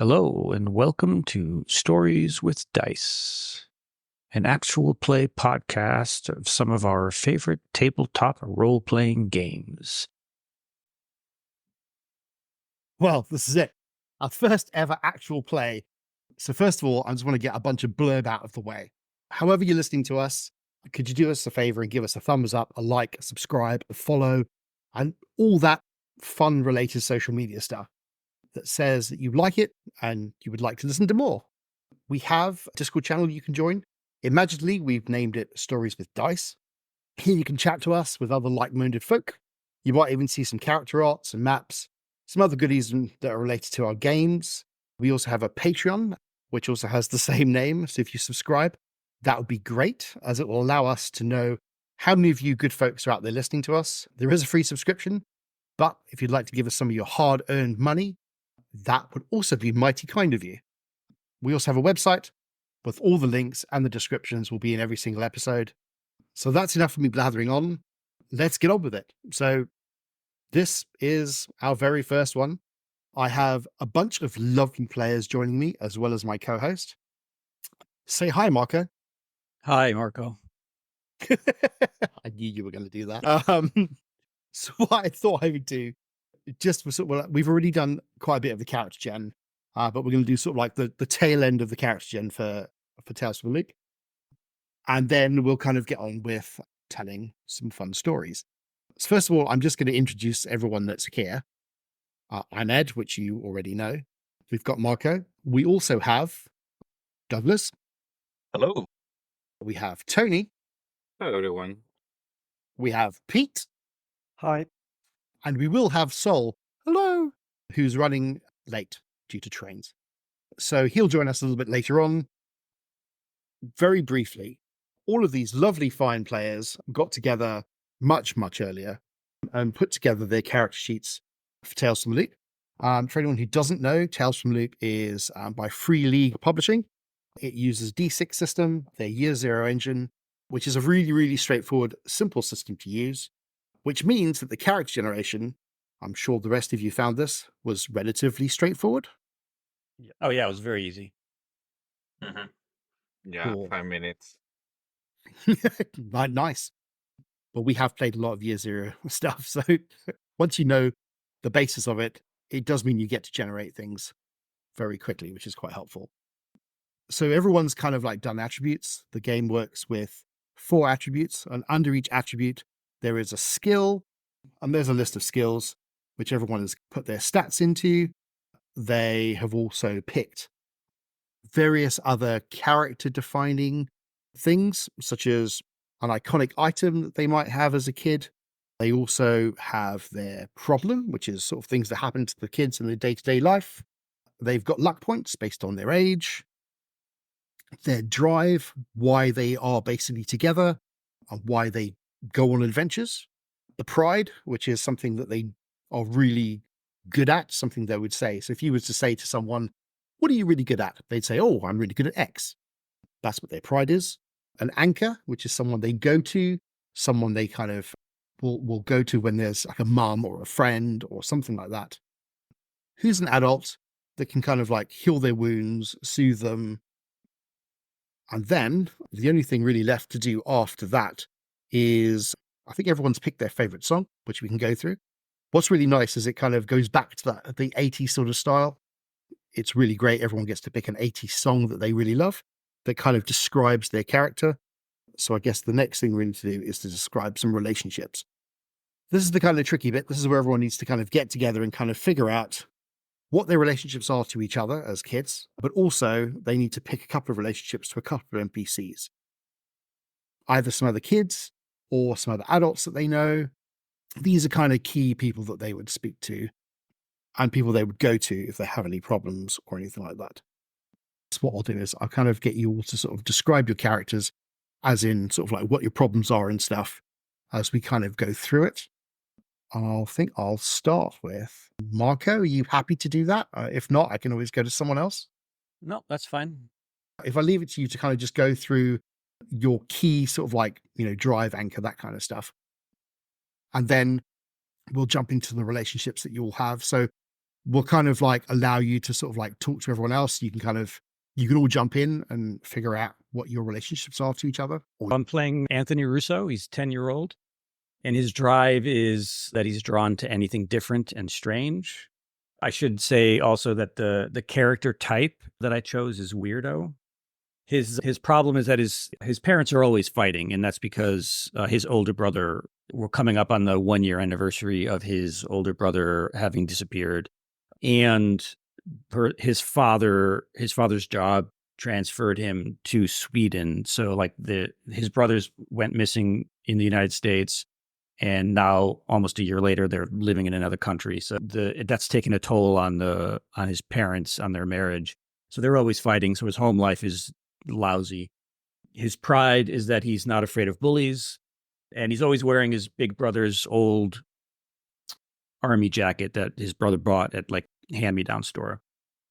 Hello, and welcome to Stories with Dice, an actual play podcast of some of our favorite tabletop role playing games. Well, this is it. Our first ever actual play. So, first of all, I just want to get a bunch of blurb out of the way. However, you're listening to us, could you do us a favor and give us a thumbs up, a like, a subscribe, a follow, and all that fun related social media stuff that says that you like it and you would like to listen to more? We have a Discord channel you can join. Imaginatively, we've named it Stories with Dice. Here you can chat to us with other like-minded folk. You might even see some character arts and maps, some other goodies that are related to our games. We also have a Patreon, which also has the same name. So if you subscribe, that would be great, as it will allow us to know how many of you good folks are out there listening to us. There is a free subscription, but if you'd like to give us some of your hard-earned money, that would also be mighty kind of you. We also have a website with all the links, and the descriptions will be in every single episode. So that's enough for me blathering on. Let's get on with it. So this is our very first one. I have a bunch of lovely players joining me, as well as my co-host. Say hi, Marco. Hi, Marco. I knew you were going to do that. So what I thought I would do, just for sort of, we've already done quite a bit of the character gen, but we're going to do sort of like the tail end of the character gen for Tales from the Loop. And then we'll kind of get on with telling some fun stories. So first of all, I'm just going to introduce everyone that's here. I'm Ed, which you already know. We've got Marco. We also have Douglas. Hello. We have Tony. Hello, everyone. We have Pete. Hi. And we will have Sol. Hello. Who's running late due to trains. So he'll join us a little bit later on. Very briefly, all of these lovely fine players got together much, much earlier and put together their character sheets for Tales from the Loop. For anyone who doesn't know, Tales from the Loop is by Free League Publishing. It uses D6 system, their Year Zero engine, which is a really, really straightforward, simple system to use, which means that the character generation, I'm sure the rest of you found this, was relatively straightforward. Oh, yeah, it was very easy. Yeah, Cool. 5 minutes. Nice. But we have played a lot of Year Zero stuff. So once you know the basis of it, it does mean you get to generate things very quickly, which is quite helpful. So everyone's kind of like done attributes. The game works with 4 attributes, and under each attribute, there is a skill, and there's a list of skills, which everyone has put their stats into. They have also picked various other character defining things, such as an iconic item that they might have as a kid. They also have their problem, which is sort of things that happen to the kids in their day-to-day life. They've got luck points based on their age, their drive, why they are basically together, and why they go on adventures. The pride, which is something that they are really good at, something they would say. So if you were to say to someone, what are you really good at? They'd say, oh, I'm really good at X. That's what their pride is. An anchor, which is someone they go to, someone they kind of will go to when there's like a mum or a friend or something like that. Who's an adult that can kind of like heal their wounds, soothe them. And then the only thing really left to do after that is, I think everyone's picked their favorite song, which we can go through. What's really nice is it kind of goes back to that, the 80s sort of style. It's really great. Everyone gets to pick an 80s song that they really love that kind of describes their character. So I guess the next thing we need to do is to describe some relationships. This is the kind of tricky bit. This is where everyone needs to kind of get together and kind of figure out what their relationships are to each other as kids, but also they need to pick a couple of relationships to a couple of NPCs. Either some other kids or some other adults that they know. These are kind of key people that they would speak to and people they would go to if they have any problems or anything like that. So what I'll do is I'll kind of get you all to sort of describe your characters as in sort of like what your problems are and stuff as we kind of go through it. I think I'll start with Marco. Are you happy to do that? If not, I can always go to someone else. No, that's fine. If I leave it to you to kind of just go through your key sort of like, drive, anchor, that kind of stuff. And then we'll jump into the relationships that you'll have. So will kind of like allow you to sort of like talk to everyone else. You can all jump in and figure out what your relationships are to each other. I'm playing Anthony Russo. He's 10-year-old. And his drive is that he's drawn to anything different and strange. I should say also that the character type that I chose is weirdo. His problem is that his parents are always fighting, and that's because his older brother, we're coming up on the 1-year anniversary of his older brother having disappeared. And his father's job transferred him to Sweden. So like his brothers went missing in the United States. And now, almost a year later, they're living in another country. So that's taken a toll on his parents, on their marriage. So they're always fighting. So his home life is lousy. His pride is that he's not afraid of bullies, and he's always wearing his big brother's old army jacket that his brother bought at like hand-me-down store,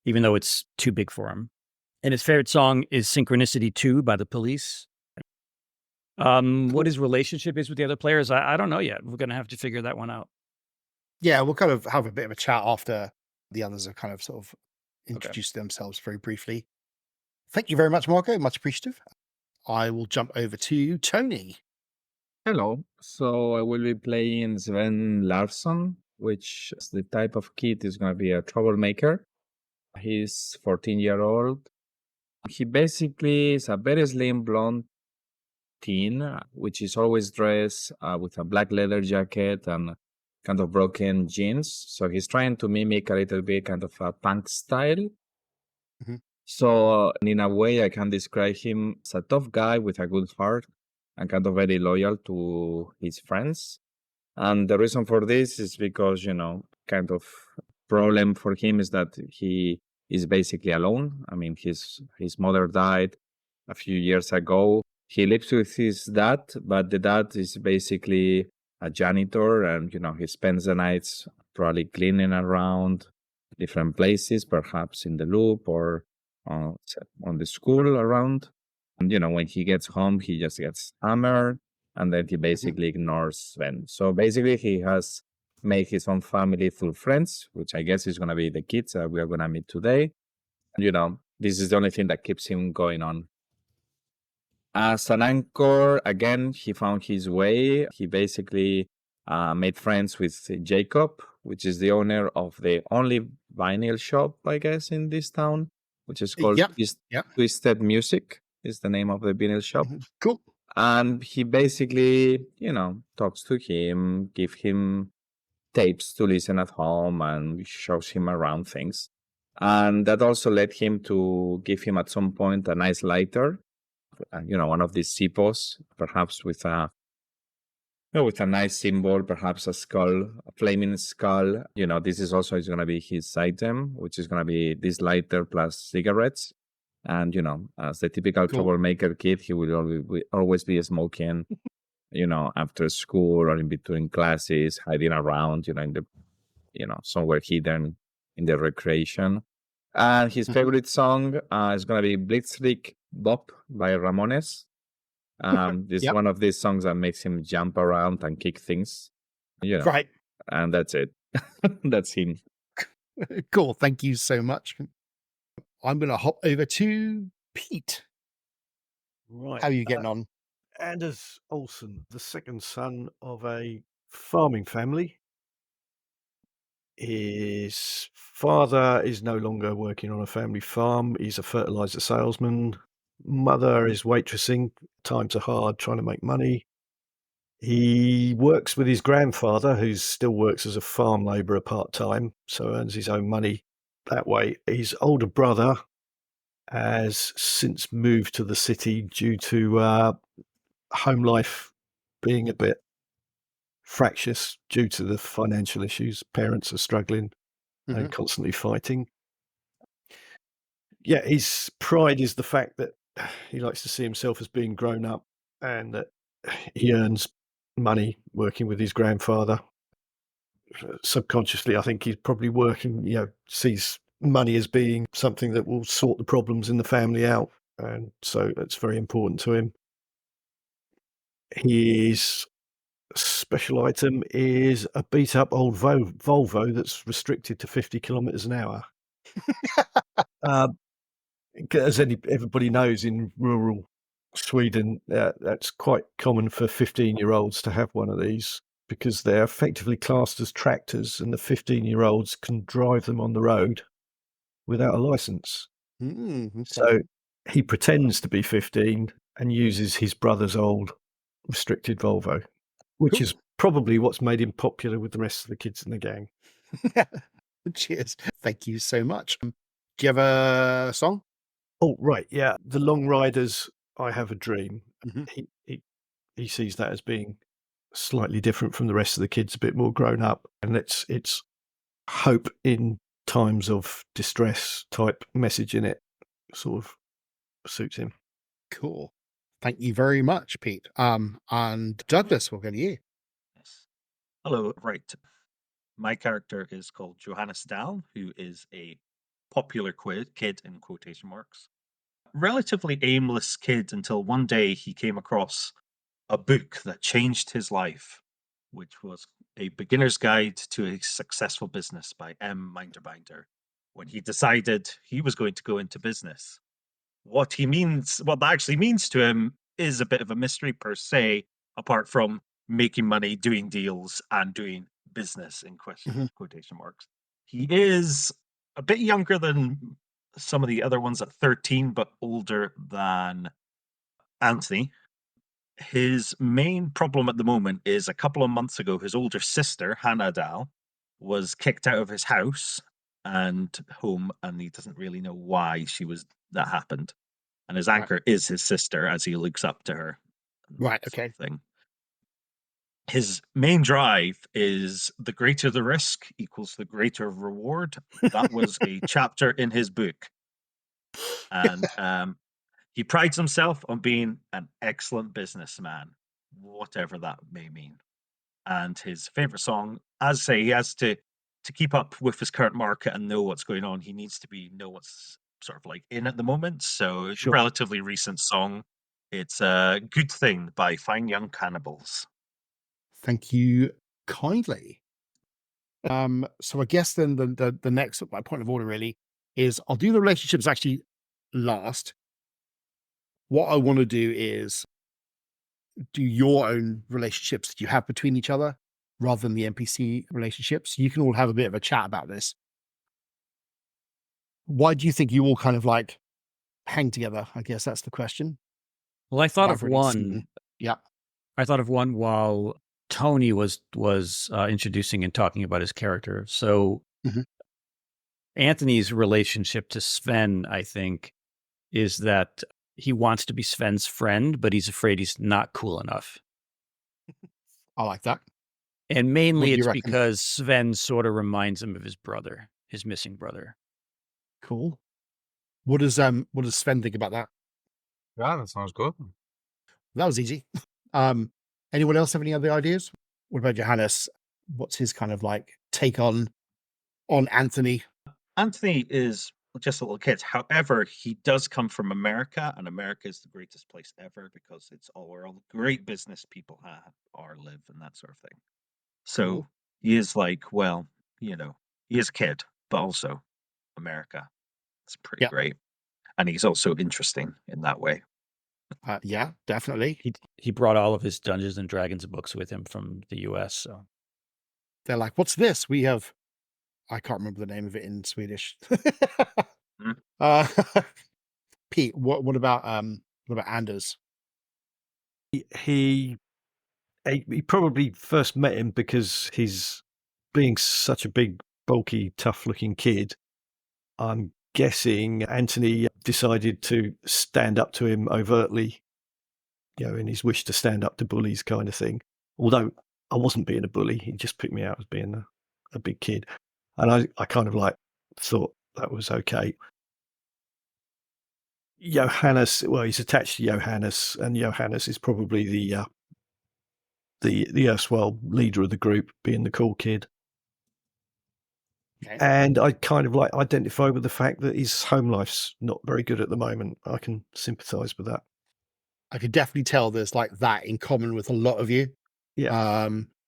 even though it's too big for him. And his favorite song is "Synchronicity 2" by The Police. What his relationship is with the other players, I don't know yet. We're going to have to figure that one out. Yeah, we'll kind of have a bit of a chat after the others have kind of sort of introduced themselves very briefly. Thank you very much, Marco. Much appreciative. I will jump over to Tony. Hello. So I will be playing Sven Larsson, which is the type of kid is going to be a troublemaker. He's 14-year-old. He basically is a very slim blonde teen, which is always dressed with a black leather jacket and kind of broken jeans. So he's trying to mimic a little bit kind of a punk style. Mm-hmm. So in a way, I can describe him as a tough guy with a good heart and kind of very loyal to his friends. And the reason for this is because, kind of problem for him is that he is basically alone. I mean, his mother died a few years ago. He lives with his dad, but the dad is basically a janitor, and he spends the nights probably cleaning around different places, perhaps in the loop or on the school around. And when he gets home, he just gets hammered, and then he basically ignores Sven. So basically, he has made his own family through friends, which I guess is going to be the kids that we are going to meet today. And, this is the only thing that keeps him going on. As an anchor, again, he found his way. He basically made friends with Jacob, which is the owner of the only vinyl shop, I guess, in this town, which is called Twisted Music, is the name of the vinyl shop. Cool. And he basically, talks to him, give him tapes to listen at home, and shows him around things. And that also led him to give him at some point a nice lighter, one of these Sipos, perhaps with a nice symbol, perhaps a skull, a flaming skull. This is also going to be his item, which is going to be this lighter plus cigarettes. And, as the typical troublemaker kid, he will always be smoking, after school or in between classes, hiding around, in the, somewhere hidden in the recreation. And his favorite song is going to be Blitzkrieg Bop by Ramones. This is one of these songs that makes him jump around and kick things. Right. And that's it. That's him. Cool. Thank you so much. I'm going to hop over to Pete. Right. How are you getting on? Anders Olsen, the second son of a farming family. His father is no longer working on a family farm. He's a fertilizer salesman. Mother is waitressing. Times are hard, trying to make money. He works with his grandfather, who still works as a farm labourer part-time, so earns his own money that way. His older brother has since moved to the city due to home life being a bit fractious due to the financial issues. Parents are struggling and constantly fighting. Yeah, his pride is the fact that he likes to see himself as being grown up and that he earns money working with his grandfather. Subconsciously, I think he's probably working, sees money as being something that will sort the problems in the family out. And so that's very important to him. He's special item is a beat up old Volvo that's restricted to 50 kilometers an hour. Um, as everybody knows, in rural Sweden, that's quite common for 15-year-olds to have one of these because they're effectively classed as tractors, and the 15-year-olds can drive them on the road without a license. Okay. So he pretends to be 15 and uses his brother's old restricted Volvo, which Cool. is probably what's made him popular with the rest of the kids in the gang. Cheers. Thank you so much. Do you have a song? Oh, right. Yeah. The Long Riders, I Have a Dream. Mhm. He sees that as being slightly different from the rest of the kids, a bit more grown up. And it's hope in times of distress type message in it. Sort of suits him. Cool. Thank you very much, Pete. And Douglas, we'll go to you. Yes. Hello. Right. My character is called Johannes Dahl, who is a popular kid in quotation marks. Relatively aimless kid until one day he came across a book that changed his life, which was A Beginner's Guide to a Successful Business by M. Minderbinder, when he decided he was going to go into business. What that actually means to him is a bit of a mystery per se, apart from making money, doing deals, and doing business in quotation marks. He is a bit younger than some of the other ones at 13, but older than Anthony. His main problem at the moment is a couple of months ago, his older sister, Hannah Dahl, was kicked out of his house and home, and he doesn't really know why that happened. And his anchor is his sister as he looks up to her. Right. Sort Okay. of thing. His main drive is the greater the risk equals the greater reward. That was a chapter in his book. And he prides himself on being an excellent businessman, whatever that may mean. And his favorite song, as I say, he has to keep up with his current market and know what's going on. He needs to know what's sort of like in at the moment. So it's a Sure. relatively recent song. It's a Good Thing by Fine Young Cannibals. Thank you kindly. So I guess then the next my point of order really is I'll do the relationships actually last. What I want to do is do your own relationships that you have between each other rather than the NPC relationships. You can all have a bit of a chat about this. Why do you think you all kind of like hang together? I guess that's the question. Well, I thought I've of already one. seen- Yeah. I thought of one while Tony was introducing and talking about his character. So Mhm. Anthony's relationship to Sven, I think, is that he wants to be Sven's friend, but he's afraid he's not cool enough. I like that. And mainly What do you it's reckon? because Sven sort of reminds him of his brother, his missing brother. Cool. What does Sven think about that? Yeah, that sounds good. That was easy. Anyone else have any other ideas? What about Johannes? What's his kind of like take on Anthony? Anthony is just a little kid. However, he does come from America, and America is the greatest place ever because it's all where all the great business people live and that sort of thing. So Cool. he is like, well, he is a kid, but also America. It's pretty Yeah. great. And he's also interesting in that way. Yeah, definitely. He brought all of his Dungeons and Dragons books with him from the US. So They're like, what's this? We have, I can't remember the name of it in Swedish. Hmm. Pete, what about Anders? He probably first met him because he's being such a big, bulky, tough-looking kid. I'm guessing Anthony decided to stand up to him overtly, in his wish to stand up to bullies kind of thing. Although I wasn't being a bully, he just picked me out as being a big kid. And I kind of like thought that was okay. Johannes, well, he's attached to Johannes, and Johannes is probably the erstwhile leader of the group, being the cool kid. Okay. And I kind of like identify with the fact that his home life's not very good at the moment. I can sympathise with that. I could definitely tell there's like that in common with a lot of you.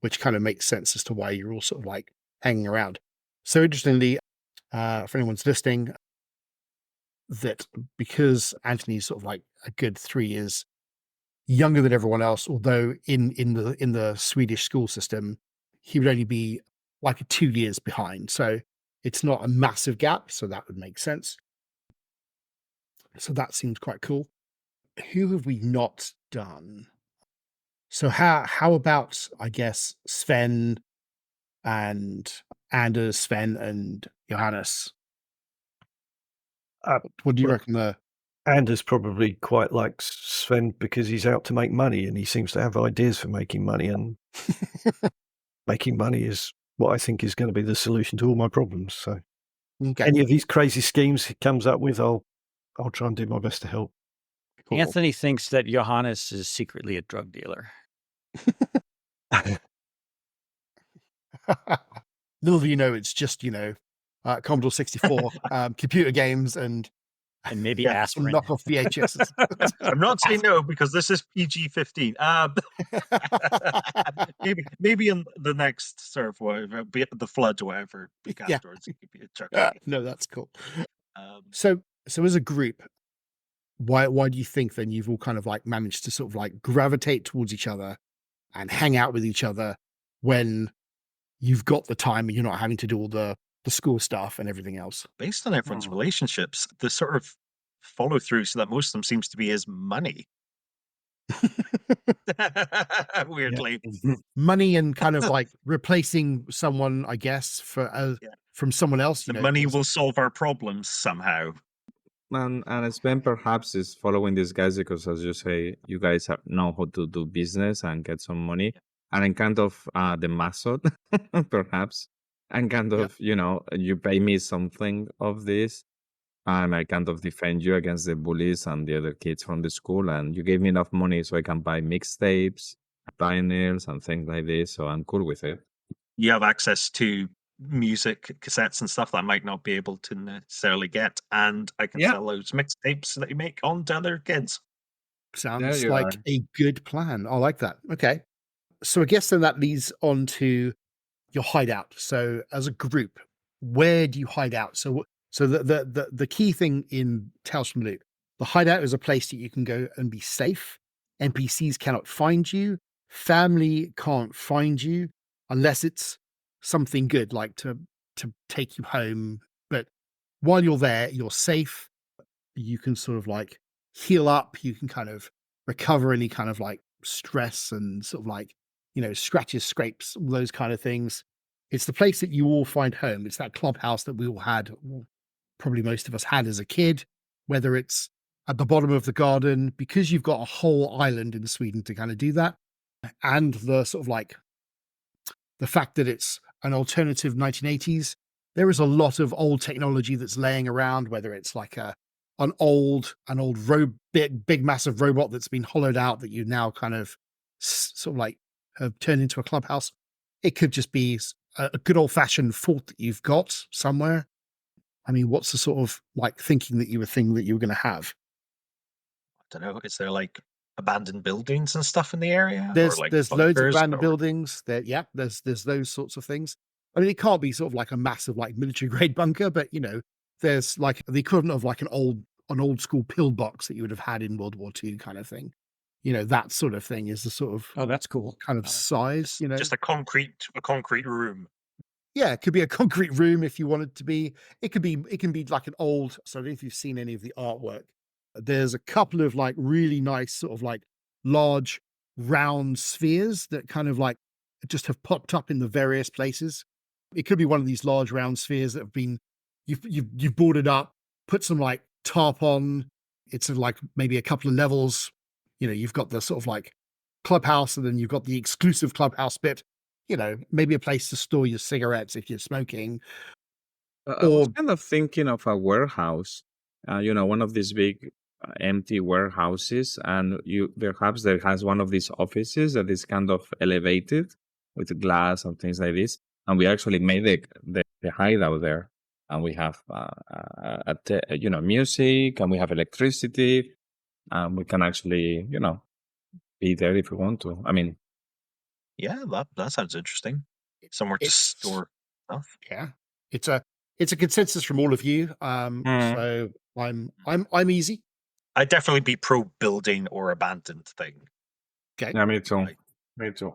which kind of makes sense as to why you're all sort of like hanging around. So interestingly, for anyone's listening, that because Anthony's sort of like a good 3 years younger than everyone else, although in the Swedish school system, he would only be like 2 years behind. So it's not a massive gap. So that would make sense. So that seems quite cool. Who have we not done? So how about, I guess, Sven and Anders, Sven and Johannes? What do you Well, reckon there? Anders probably quite likes Sven because he's out to make money and he seems to have ideas for making money. And making money is what I think is going to be the solution to all my problems. So Okay. any of these crazy schemes he comes up with, I'll try and do my best to help. Cool. Anthony thinks that Johannes is secretly a drug dealer. Little do you know, it's just, Commodore 64, computer games and And maybe some aspirin. knockoff VHSs. I'm not saying no because this is PG-15. Maybe in the next sort of whatever, the flood or whatever, big Yeah. afterwards, it could be a chuck. No, that's cool. Um, So as a group, why do you think then you've all kind of like managed to sort of like gravitate towards each other and hang out with each other when you've got the time and you're not having to do all the school stuff and everything else? based on everyone's Oh. relationships, the sort of follow through so that most of them seems to be is money. Weirdly. Money and kind of like replacing someone, I guess, Yeah. from someone else. The money will solve our problems somehow. And Sven perhaps is following these guys because, as you say, you guys know how to do business and get some money. And I'm kind of the mascot, perhaps. And kind Yeah. of, you pay me something of this. And I kind of defend you against the bullies and the other kids from the school. And you gave me enough money so I can buy mixtapes, vinyls, and things like this. So I'm cool with it. You have access to music cassettes and stuff that I might not be able to necessarily get, and I can Yeah. sell those mixtapes that you make on to other kids. Sounds you like are. a good plan. I like that. Okay. So I guess then that leads on to your hideout. So as a group, where do you hide out? So the key thing in Tales from the Loop, the hideout is a place that you can go and be safe. NPCs cannot find you. Family can't find you unless it's something good, like to take you home. But while you're there, you're safe. You can sort of like heal up. You can kind of recover any kind of like stress and sort of like, scratches, scrapes, all those kind of things. It's the place that you all find home. It's that clubhouse that we all had, well, probably most of us had as a kid, whether it's at the bottom of the garden, because you've got a whole island in Sweden to kind of do that. And the sort of like the fact that it's an alternative 1980s, there is a lot of old technology that's laying around, whether it's like an old big massive robot that's been hollowed out that you now kind of sort of like have turned into a clubhouse. It could just be a good old fashioned fort that you've got somewhere. I mean, what's the sort of like thinking that you were going to have? I don't know. Is there like abandoned buildings and stuff in the area? There's or like loads of bunkers abandoned or- buildings. There's those sorts of things. I mean, it can't be sort of like a massive like military grade bunker, but there's like the equivalent of like an old school pillbox that you would have had in World War II kind of thing. That sort of thing is the sort of Oh, that's cool. kind of size. Just a concrete room. Yeah, it could be a concrete room if you want it to be. It can be like an old. So I don't know if you've seen any of the artwork. There's a couple of like really nice sort of like large round spheres that kind of like just have popped up in the various places. It could be one of these large round spheres that have been you've boarded up, put some like tarp on. It's like maybe a couple of levels. You've got the sort of like clubhouse, and then you've got the exclusive clubhouse bit. Maybe a place to store your cigarettes if you're smoking. I was Or- kind of thinking of a warehouse, one of these big empty warehouses, and perhaps there has one of these offices that is kind of elevated with glass and things like this. And we actually made the hideout there, and we have music, and we have electricity, and we can actually be there if we want to. I mean, Yeah, that sounds interesting. Somewhere to It's store stuff. yeah, it's a consensus from all of you. Mm. So I'm easy. I'd definitely be pro building or abandoned thing. Okay, Yeah, me too. Like, Me too.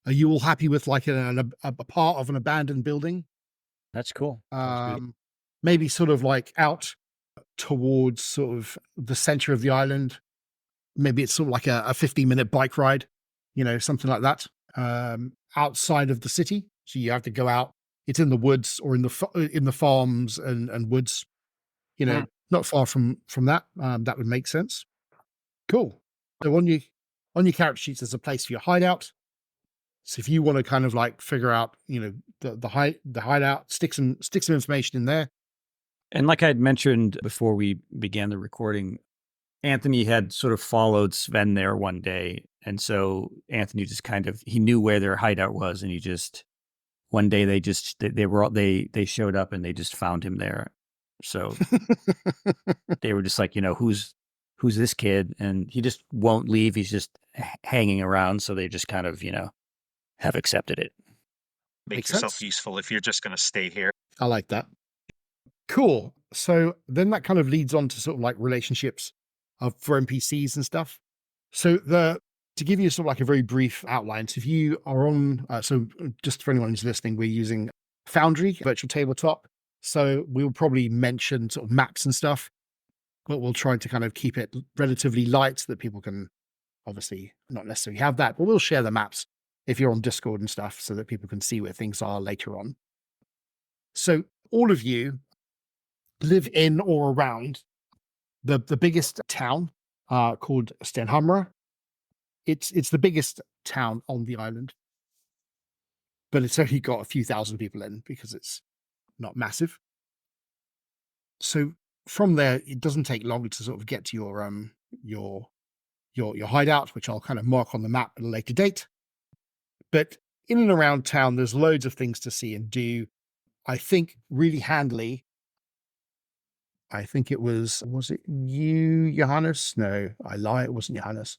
are you all happy with like a part of an abandoned building? That's cool. Sounds good. Maybe sort of like out towards sort of the center of the island. Maybe it's sort of like a 15-minute bike ride, something like that. Outside of the city, so you have to go out. It's in the woods or in the farms and woods. Mm. Not far from that. That would make sense. Cool. So on your character sheets, there's a place for your hideout. So if you want to kind of like figure out, the hideout, stick some information in there. And like I had mentioned before we began the recording, Anthony had sort of followed Sven there one day. And so Anthony just he knew where their hideout was. And one day they showed up and they just found him there. So they were just like, who's this kid? And he just won't leave. He's just hanging around. So they just kind of, have accepted it. make Makes yourself sense. useful if you're just going to stay here. I like that. Cool. So then that kind of leads on to sort of like relationships for NPCs and stuff. So to give you sort of like a very brief outline, so if you are on, so just for anyone who's listening, we're using Foundry virtual tabletop. So we'll probably mention sort of maps and stuff, but we'll try to kind of keep it relatively light so that people can obviously not necessarily have that, but we'll share the maps if you're on Discord and stuff so that people can see where things are later on. So all of you live in or around the biggest town called Stenhamra. It's the biggest town on the island, but it's only got a few thousand people in because it's not massive. So from there, it doesn't take long to sort of get to your hideout, which I'll kind of mark on the map at a later date. But in and around town, there's loads of things to see and do. I think really handily. I think was it you, Johannes? No, I lie. It wasn't Johannes.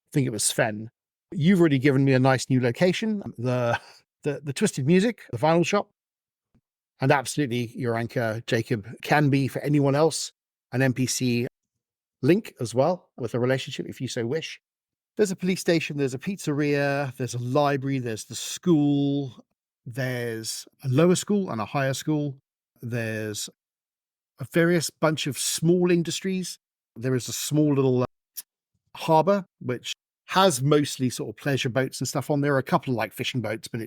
I think it was Sven. You've already given me a nice new location, the Twisted Music, the vinyl shop. And absolutely your anchor, Jacob, can be for anyone else an NPC link as well with a relationship if you so wish. There's a police station, there's a pizzeria, there's a library, there's the school, there's a lower school and a higher school. There's a various bunch of small industries. There is a small little harbor, which has mostly sort of pleasure boats and stuff on there. A couple of like fishing boats, but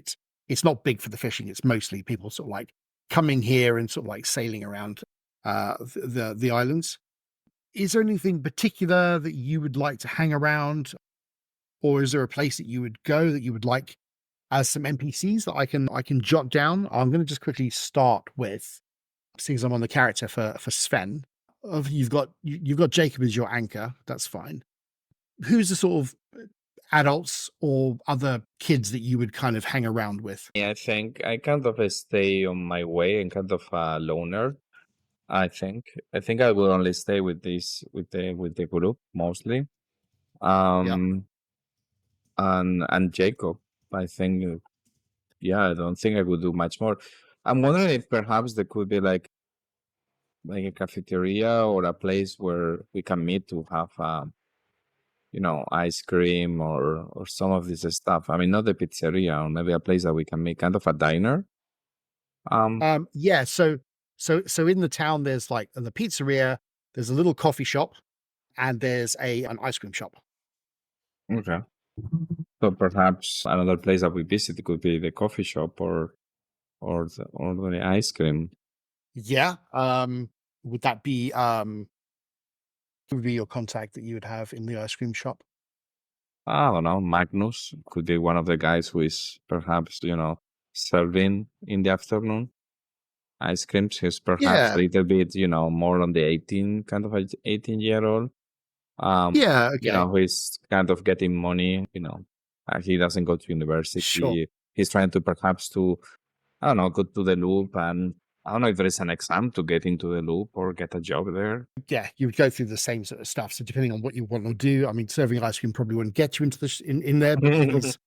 it's not big for the fishing. It's mostly people sort of like coming here and sort of like sailing around the islands. Is there anything particular that you would like to hang around, or is there a place that you would go that you would like as some NPCs that I can jot down? I'm going to just quickly start with, since I'm on the character for Sven. You've got Jacob as your anchor. That's fine. Who's the sort of adults or other kids that you would kind of hang around with? Yeah, I think I kind of stay on my way and kind of a loner. I think I will only stay with the group mostly. And Jacob. I think I don't think I would do much more. I'm wondering if perhaps there could be like a cafeteria or a place where we can meet to have ice cream or some of this stuff. I mean, not the pizzeria, or maybe a place that we can make kind of a diner. Yeah. So in the town, there's like the pizzeria, there's a little coffee shop, and there's an ice cream shop. Okay. So perhaps another place that we visit could be the coffee shop or the ice cream. Yeah. Would that be who would be your contact that you would have in the ice cream shop? I don't know. Magnus could be one of the guys who is perhaps serving in the afternoon ice creams. He's perhaps a little bit more on the 18-year-old. Yeah. Okay. Who is kind of getting money. He doesn't go to university. Sure. He's trying to perhaps I don't know, go to the loop and I don't know if there is an exam to get into the loop or get a job there. Yeah, you would go through the same sort of stuff. So depending on what you want to do, I mean, serving ice cream probably wouldn't get you into in there, but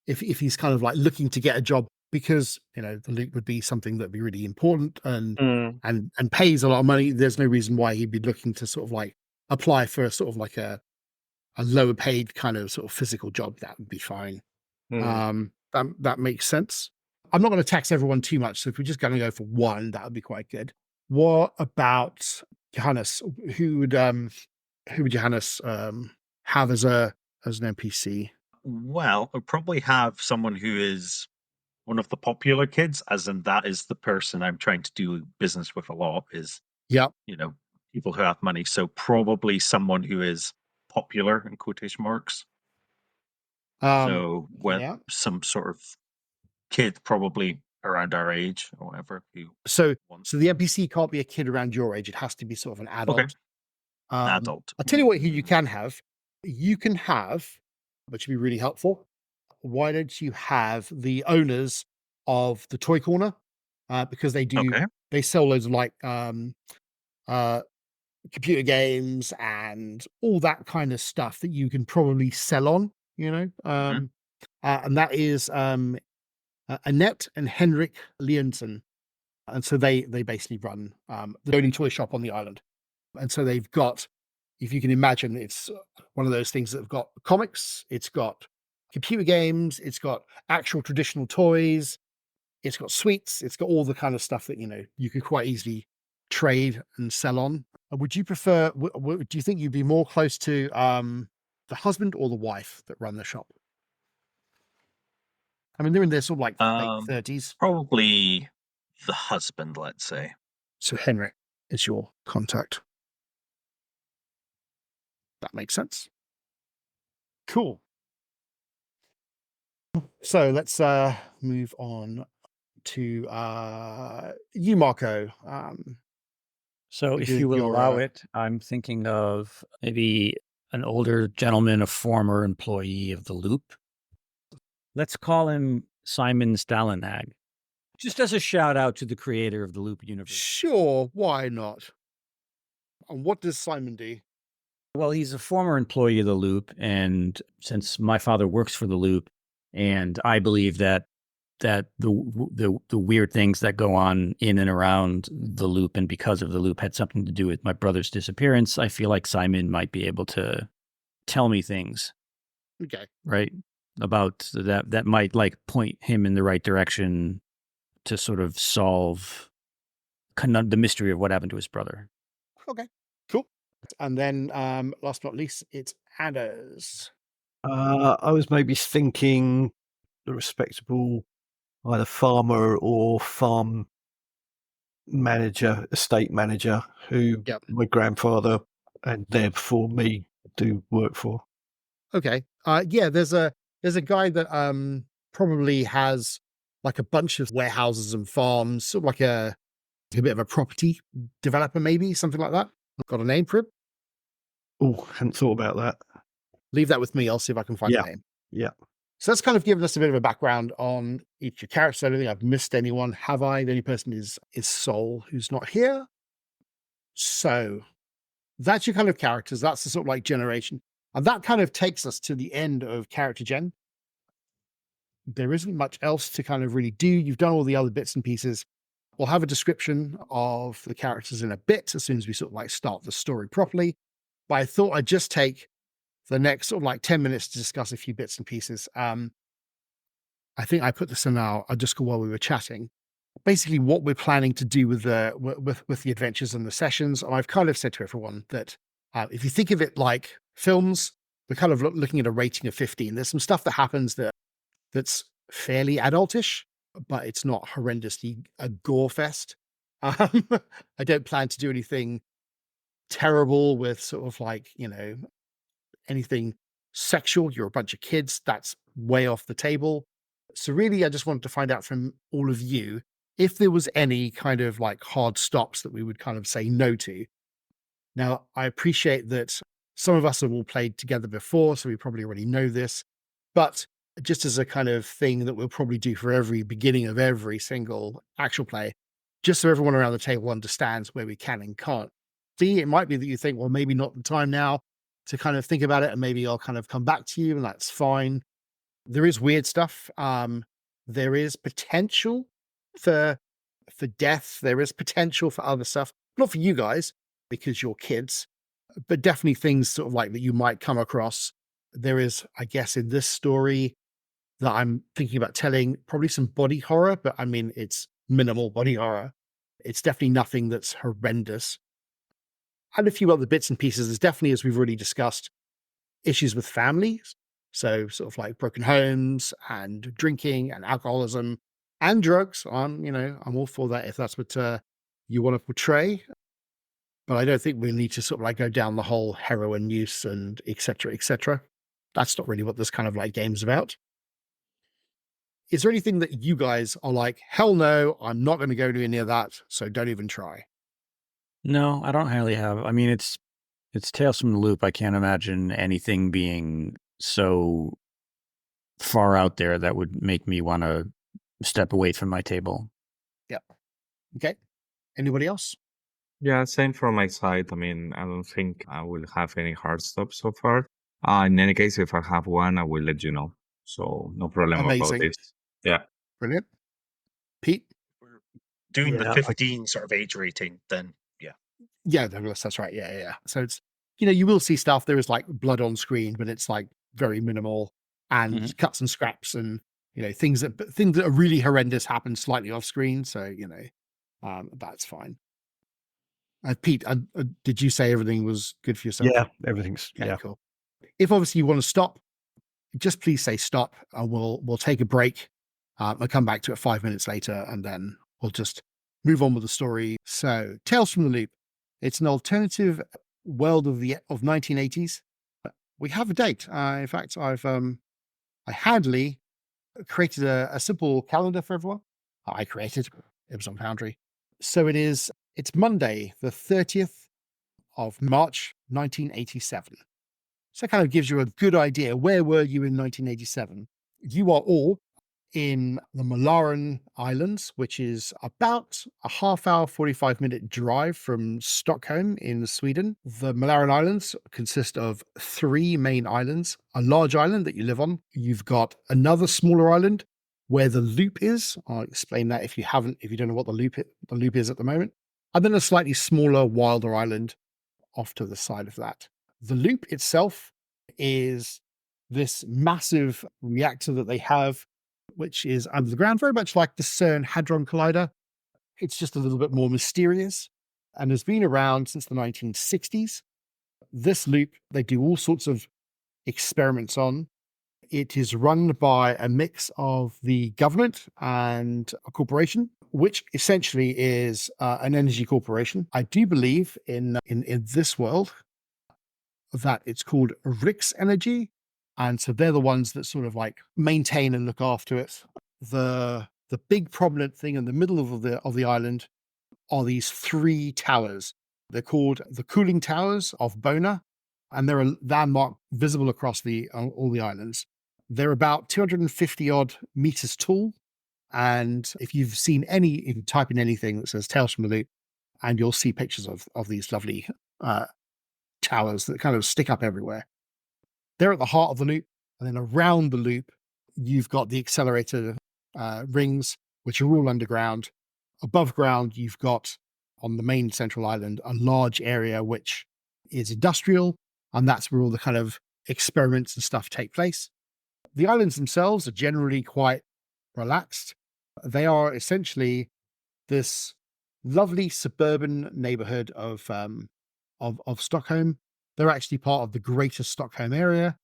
if he's kind of like looking to get a job because the loop would be something that'd be really important and Mm, and pays a lot of money, there's no reason why he'd be looking to sort of like apply for a sort of like a lower paid kind of sort of physical job. That would be fine. mm. That makes sense. I'm not going to tax everyone too much, so if we're just going to go for one, that would be quite good. What about Johannes? Who would Johannes have as an NPC? Well, I'll probably have someone who is one of the popular kids, as in that is the person I'm trying to do business with a lot, is, Yep. people who have money. So probably someone who is popular in quotation marks. So with yeah. some sort of kid, probably around our age or whatever, who So wants the NPC can't be a kid around your age. It has to be sort of an adult. Okay. Adult. I'll tell you what, who you can have. You can have, which would be really helpful. Why don't you have the owners of the toy corner? Because Okay. they sell loads of like computer games and all that kind of stuff that you can probably sell on, and that is Annette and Henrik Leonson. And so they basically run the only toy shop on the island. And so they've got, if you can imagine, it's one of those things that have got comics, it's got computer games, it's got actual traditional toys, it's got sweets, it's got all the kind of stuff that you could quite easily trade and sell on. Would you prefer? Do you think you'd be more close to the husband or the wife that run the shop? I mean, they're in their sort of like late 30s. Probably the husband, let's say. So Henrik is your contact. That makes sense. Cool. So let's move on to you, Marco. So, if Your- you will your, allow uh, it, I'm thinking of maybe an older gentleman, a former employee of the Loop. Let's call him Simon Stalinag, just as a shout out to the creator of the Loop universe. Sure, why not? And what does Simon do? Well, he's a former employee of the Loop, and since my father works for the Loop, and I believe that the weird things that go on in and around the Loop and because of the Loop had something to do with my brother's disappearance, I feel like Simon might be able to tell me things, Okay. right, about that might like point him in the right direction to sort of solve the mystery of what happened to his brother. Okay. Cool. And then last but not least, it's Anders. I was maybe thinking the respectable either farmer or farm manager, estate manager, who Yep. my grandfather and there before me do work for. Okay. Yeah, there's a guy that probably has like a bunch of warehouses and farms, sort of like a bit of a property developer, maybe something like that. Got a name for him? Oh, hadn't thought about that. Leave that with me. I'll see if I can find Yeah. a name. Yeah. So that's kind of given us a bit of a background on each of your characters. I don't think I've missed anyone, have I? The only person is Sol, who's not here. So that's your kind of characters. That's the sort of like generation. And that kind of takes us to the end of character gen. There isn't much else to kind of really do. You've done all the other bits and pieces. We'll have a description of the characters in a bit as soon as we sort of like start the story properly. But I thought I'd just take the next sort of like 10 minutes to discuss a few bits and pieces. I think I put this in our Discord while we were chatting. Basically, what we're planning to do with the adventures and the sessions. And I've kind of said to everyone that if you think of it like films, we're kind of looking at a rating of 15. There's some stuff that happens that's fairly adultish, but it's not horrendously a gore fest. I don't plan to do anything terrible with sort of like, anything sexual. You're a bunch of kids. That's way off the table. So really, I just wanted to find out from all of you if there was any kind of like hard stops that we would kind of say no to. Now, I appreciate that some of us have all played together before, so we probably already know this, but just as a kind of thing that we'll probably do for every beginning of every single actual play, just so everyone around the table understands where we can and can't be. It might be that you think, well, maybe not the time now to kind of think about it, and maybe I'll kind of come back to you, and that's fine. There is weird stuff. There is potential for death. There is potential for other stuff. Not for you guys, because you're kids, but definitely things sort of like that you might come across. There is, I guess, in this story that I'm thinking about telling, probably some body horror, but I mean, it's minimal body horror. It's definitely nothing that's horrendous. And a few other bits and pieces. There's definitely, as we've already discussed, issues with families. So sort of like broken homes and drinking and alcoholism and drugs. I'm all for that if that's what you want to portray. But I don't think we need to sort of like go down the whole heroin use and et cetera, et cetera. That's not really what this kind of like game's about. Is there anything that you guys are like, hell no, I'm not going to go to any of that, so don't even try? No, I don't really have. I mean, it's Tales from the Loop. I can't imagine anything being so far out there that would make me want to step away from my table. Yep. Okay. Anybody else? Yeah, same from my side. I mean, I don't think I will have any hard stops so far. In any case, if I have one, I will let you know. So no problem about Amazing. this. Yeah. Brilliant. Pete? We're doing the Yeah, 15 sort of age rating, then Yeah, Douglas, that's right. Yeah. So it's, you will see stuff. There is like blood on screen, but it's like very minimal and Mhm. cuts and scraps and, things that are really horrendous happen slightly off screen. So, that's fine. Pete, did you say everything was good for yourself? Yeah, everything's Okay, cool. If obviously you want to stop, just please say stop, and we'll take a break. I'll come back to it 5 minutes later, and then we'll just move on with the story. So, Tales from the Loop. It's an alternative world of 1980s. We have a date. In fact, I handily created a simple calendar for everyone. I created it was on Foundry. So it's Monday, the 30th of March, 1987. So it kind of gives you a good idea. Where were you in 1987? You are all in the Malaran Islands, which is about a half-hour, 45-minute drive from Stockholm in Sweden. The Malaran Islands consist of 3 main islands, a large island that you live on. You've got another smaller island where the loop is. I'll explain that if you don't know what the loop is at the moment. And then a slightly smaller, wilder island off to the side of that. The loop itself is this massive reactor that they have, which is under the ground, very much like the CERN Hadron Collider. It's just a little bit more mysterious and has been around since the 1960s. This loop, they do all sorts of experiments on. It is run by a mix of the government and a corporation, which essentially is an energy corporation. I do believe in this world that it's called Rix Energy. And so they're the ones that sort of like maintain and look after it. The big prominent thing in the middle of the island are these 3 towers. They're called the cooling towers of Bona, and they're a landmark visible across all the islands. They're about 250 odd meters tall. And if you type in anything that says Tales from the Loop, and you'll see pictures of these lovely towers that kind of stick up everywhere. They're at the heart of the loop, and then around the loop, you've got the accelerator rings, which are all underground. Above ground, you've got, on the main central island, a large area which is industrial, and that's where all the kind of experiments and stuff take place. The islands themselves are generally quite relaxed. They are essentially this lovely suburban neighborhood of Stockholm. They're actually part of the greater Stockholm area,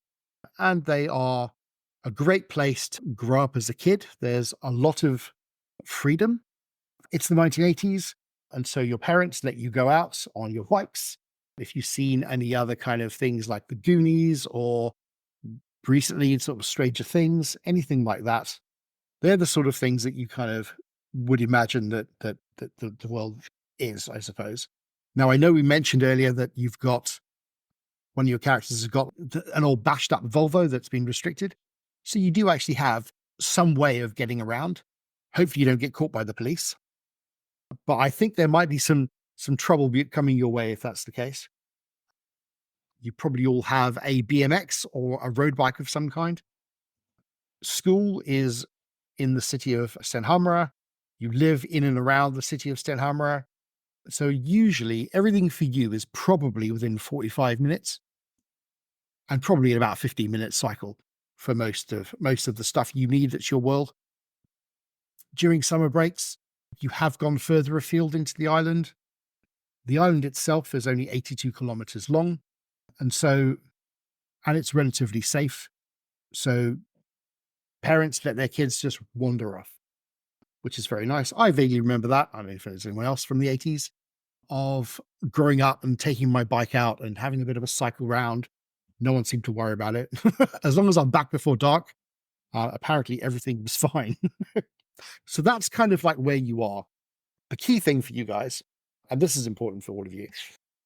and they are a great place to grow up as a kid. There's a lot of freedom. It's the 1980s, and so your parents let you go out on your bikes. If you've seen any other kind of things like The Goonies or recently sort of Stranger Things, anything like that, they're the sort of things that you kind of would imagine that the world is, I suppose. Now, I know we mentioned earlier that you've got one of your characters has got an old bashed up Volvo that's been restricted. So you do actually have some way of getting around. Hopefully you don't get caught by the police. but I think there might be some trouble coming your way if that's the case. You probably all have a BMX or a road bike of some kind. School is in the city of Stenhamra. You live in and around the city of Stenhamra. So usually everything for you is probably within 45 minutes and probably about a 15-minute cycle for most of the stuff you need that's your world. During summer breaks, you have gone further afield into the island. The island itself is only 82 kilometers long, and it's relatively safe. So parents let their kids just wander off, which is very nice. I vaguely remember that. I don't know if there's anyone else from the 80s of growing up and taking my bike out and having a bit of a cycle round. No one seemed to worry about it. As long as I'm back before dark, apparently everything was fine. So that's kind of like where you are. The key thing for you guys, and this is important for all of you,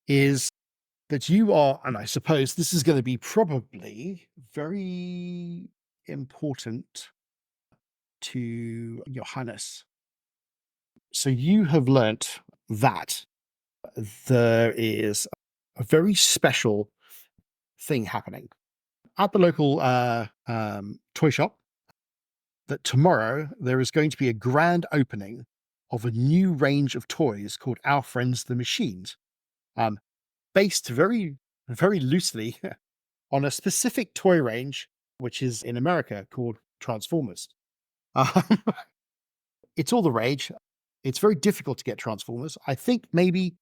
is that you are, and I suppose this is going to be probably very important to Johannes. So you have learnt that there is a very special thing happening at the local toy shop, that tomorrow there is going to be a grand opening of a new range of toys called Our Friends the Machines, based very, very loosely on a specific toy range, which is in America called Transformers. It's all the rage. It's very difficult to get Transformers. I think maybe,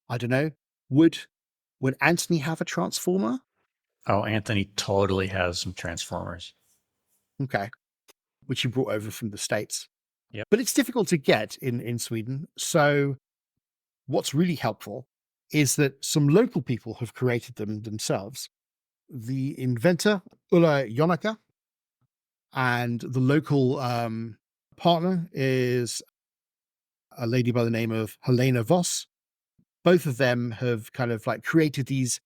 I don't know, would Anthony have a Transformer? Oh, Anthony totally has some Transformers. Okay. Which he brought over from the States. Yep. But it's difficult to get in Sweden. So what's really helpful is that some local people have created them themselves. The inventor, Ulla Jonaka, and the local partner is a lady by the name of Helena Voss. Both of them have kind of like created these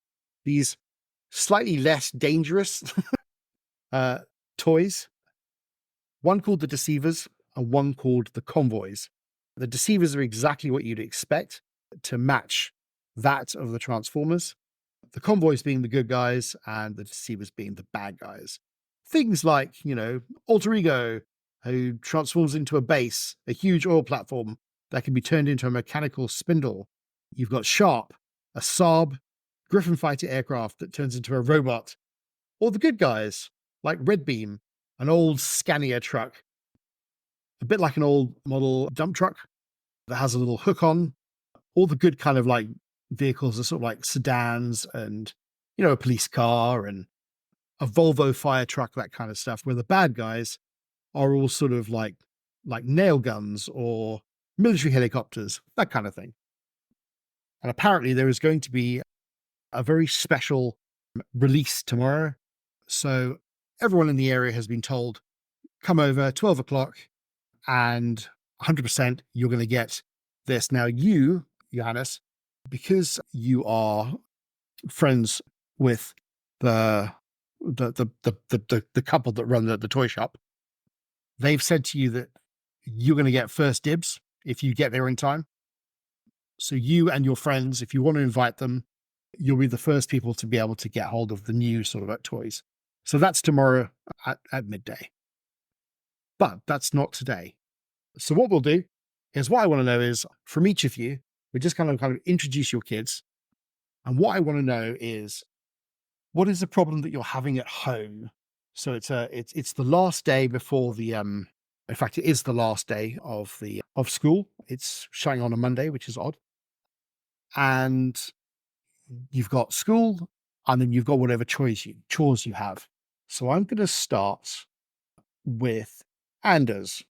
slightly less dangerous toys. One called the Deceivers and one called the Convoys. The Deceivers are exactly what you'd expect to match that of the Transformers. The Convoys being the good guys and the Deceivers being the bad guys. Things like, Alter Ego, who transforms into a base, a huge oil platform that can be turned into a mechanical spindle. You've got Sharp, a Saab Griffin fighter aircraft that turns into a robot. Or the good guys, like Red Beam, an old Scania truck, a bit like an old model dump truck that has a little hook on. All the good kind of like vehicles are sort of like sedans and, a police car and a Volvo fire truck, that kind of stuff, where the bad guys are all sort of like nail guns or military helicopters, that kind of thing. And apparently there is going to be a very special release tomorrow. So everyone in the area has been told, come over 12 o'clock and 100% you're going to get this. Now you, Johannes, because you are friends with the couple that run the toy shop, they've said to you that you're going to get first dibs if you get there in time. So you and your friends, if you want to invite them, you'll be the first people to be able to get hold of the new sort of toys. So that's tomorrow at midday. But that's not today. So what we'll do is, what I want to know is, from each of you, we just kind of introduce your kids. And what I want to know is, what is the problem that you're having at home? So it's the last day before the in fact, it is the last day of school. It's showing on a Monday, which is odd. And you've got school, and then you've got whatever chores you have. So I'm going to start with Anders.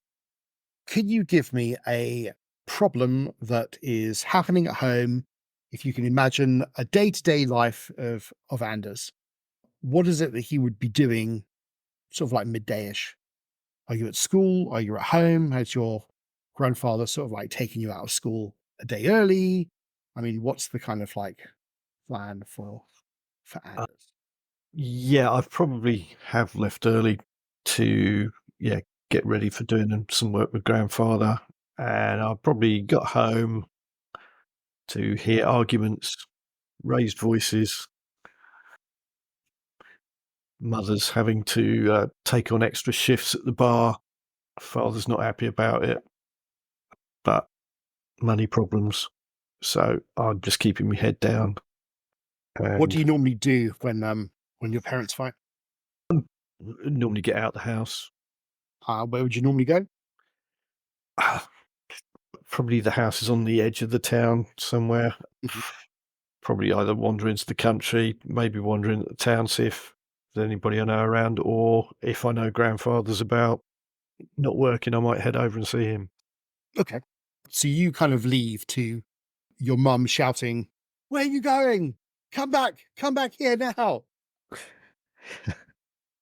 Can you give me a problem that is happening at home? If you can imagine a day-to-day life of Anders, what is it that he would be doing sort of like midday-ish? Are you at school? Are you at home? Has your grandfather sort of like taken you out of school a day early? I mean, what's the kind of like plan for Anders? Yeah, I probably have left early to get ready for doing some work with grandfather. and I probably got home to hear arguments, raised voices, mothers having to take on extra shifts at the bar. Father's not happy about it, but money problems. So I'm just keeping my head down. What do And you normally do when your parents fight? normally get out the house. Where would you normally go? Probably the house is on the edge of the town somewhere. Mhm. Probably either wander into the country, maybe wander into the town, see if there's anybody I know around, or if I know grandfather's about not working, I might head over and see him. Okay. So you kind of leave to your mum shouting, "Where are you going? Come back here now."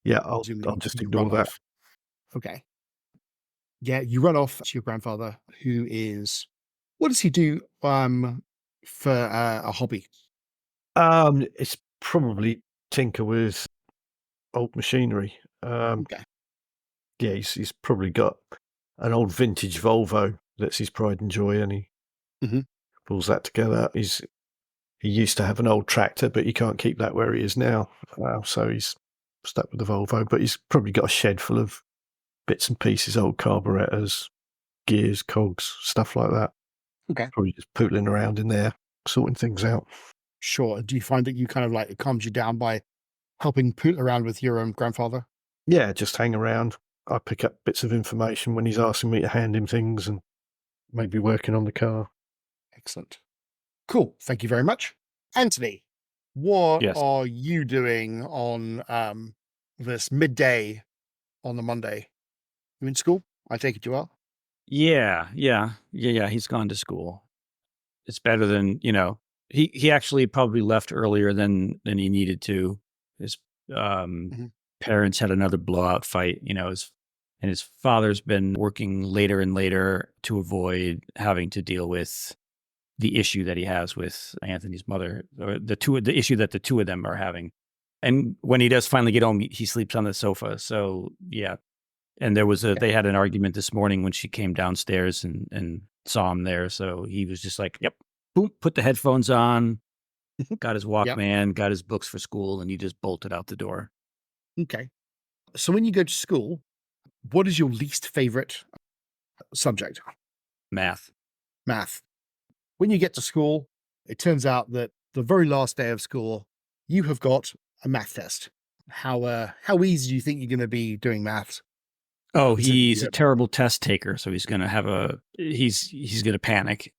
Yeah, I'll Presumably just you ignore run that. off. Okay. Yeah, you run off to your grandfather, who is, what does he do for a hobby? It's probably tinker with old machinery. Okay. Yeah, he's probably got an old vintage Volvo that's his pride and joy, and he Mhm. pulls that together. He used to have an old tractor, but he can't keep that where he is now, so he's stuck with the Volvo. But he's probably got a shed full of bits and pieces, old carburetors, gears, cogs, stuff like that. Okay. Probably just pootling around in there, sorting things out. Sure. Do you find that you kind of like it calms you down by helping poot around with your grandfather? Yeah, just hang around. I pick up bits of information when he's asking me to hand him things, and maybe working on the car. Excellent. Cool. Thank you very much. Anthony, what Yes. are you doing on this midday on the Monday? You in school? I take it you are. Yeah. He's gone to school. It's better than, he actually probably left earlier than he needed to. His Mhm. parents had another blowout fight, and his father's been working later and later to avoid having to deal with the issue that he has with Anthony's mother, or the issue that the two of them are having. And when he does finally get home, he sleeps on the sofa. So yeah. And Okay. they had an argument this morning when she came downstairs and saw him there. So he was just like, yep, boom, put the headphones on, got his Yep. Walkman, got his books for school, and he just bolted out the door. Okay. So when you go to school, what is your least favorite subject? Math. Math. When you get to school, it turns out that the very last day of school, you have got a math test. How easy do you think you're going to be doing maths? Oh, Considering he's you a terrible test taker, so he's gonna panic.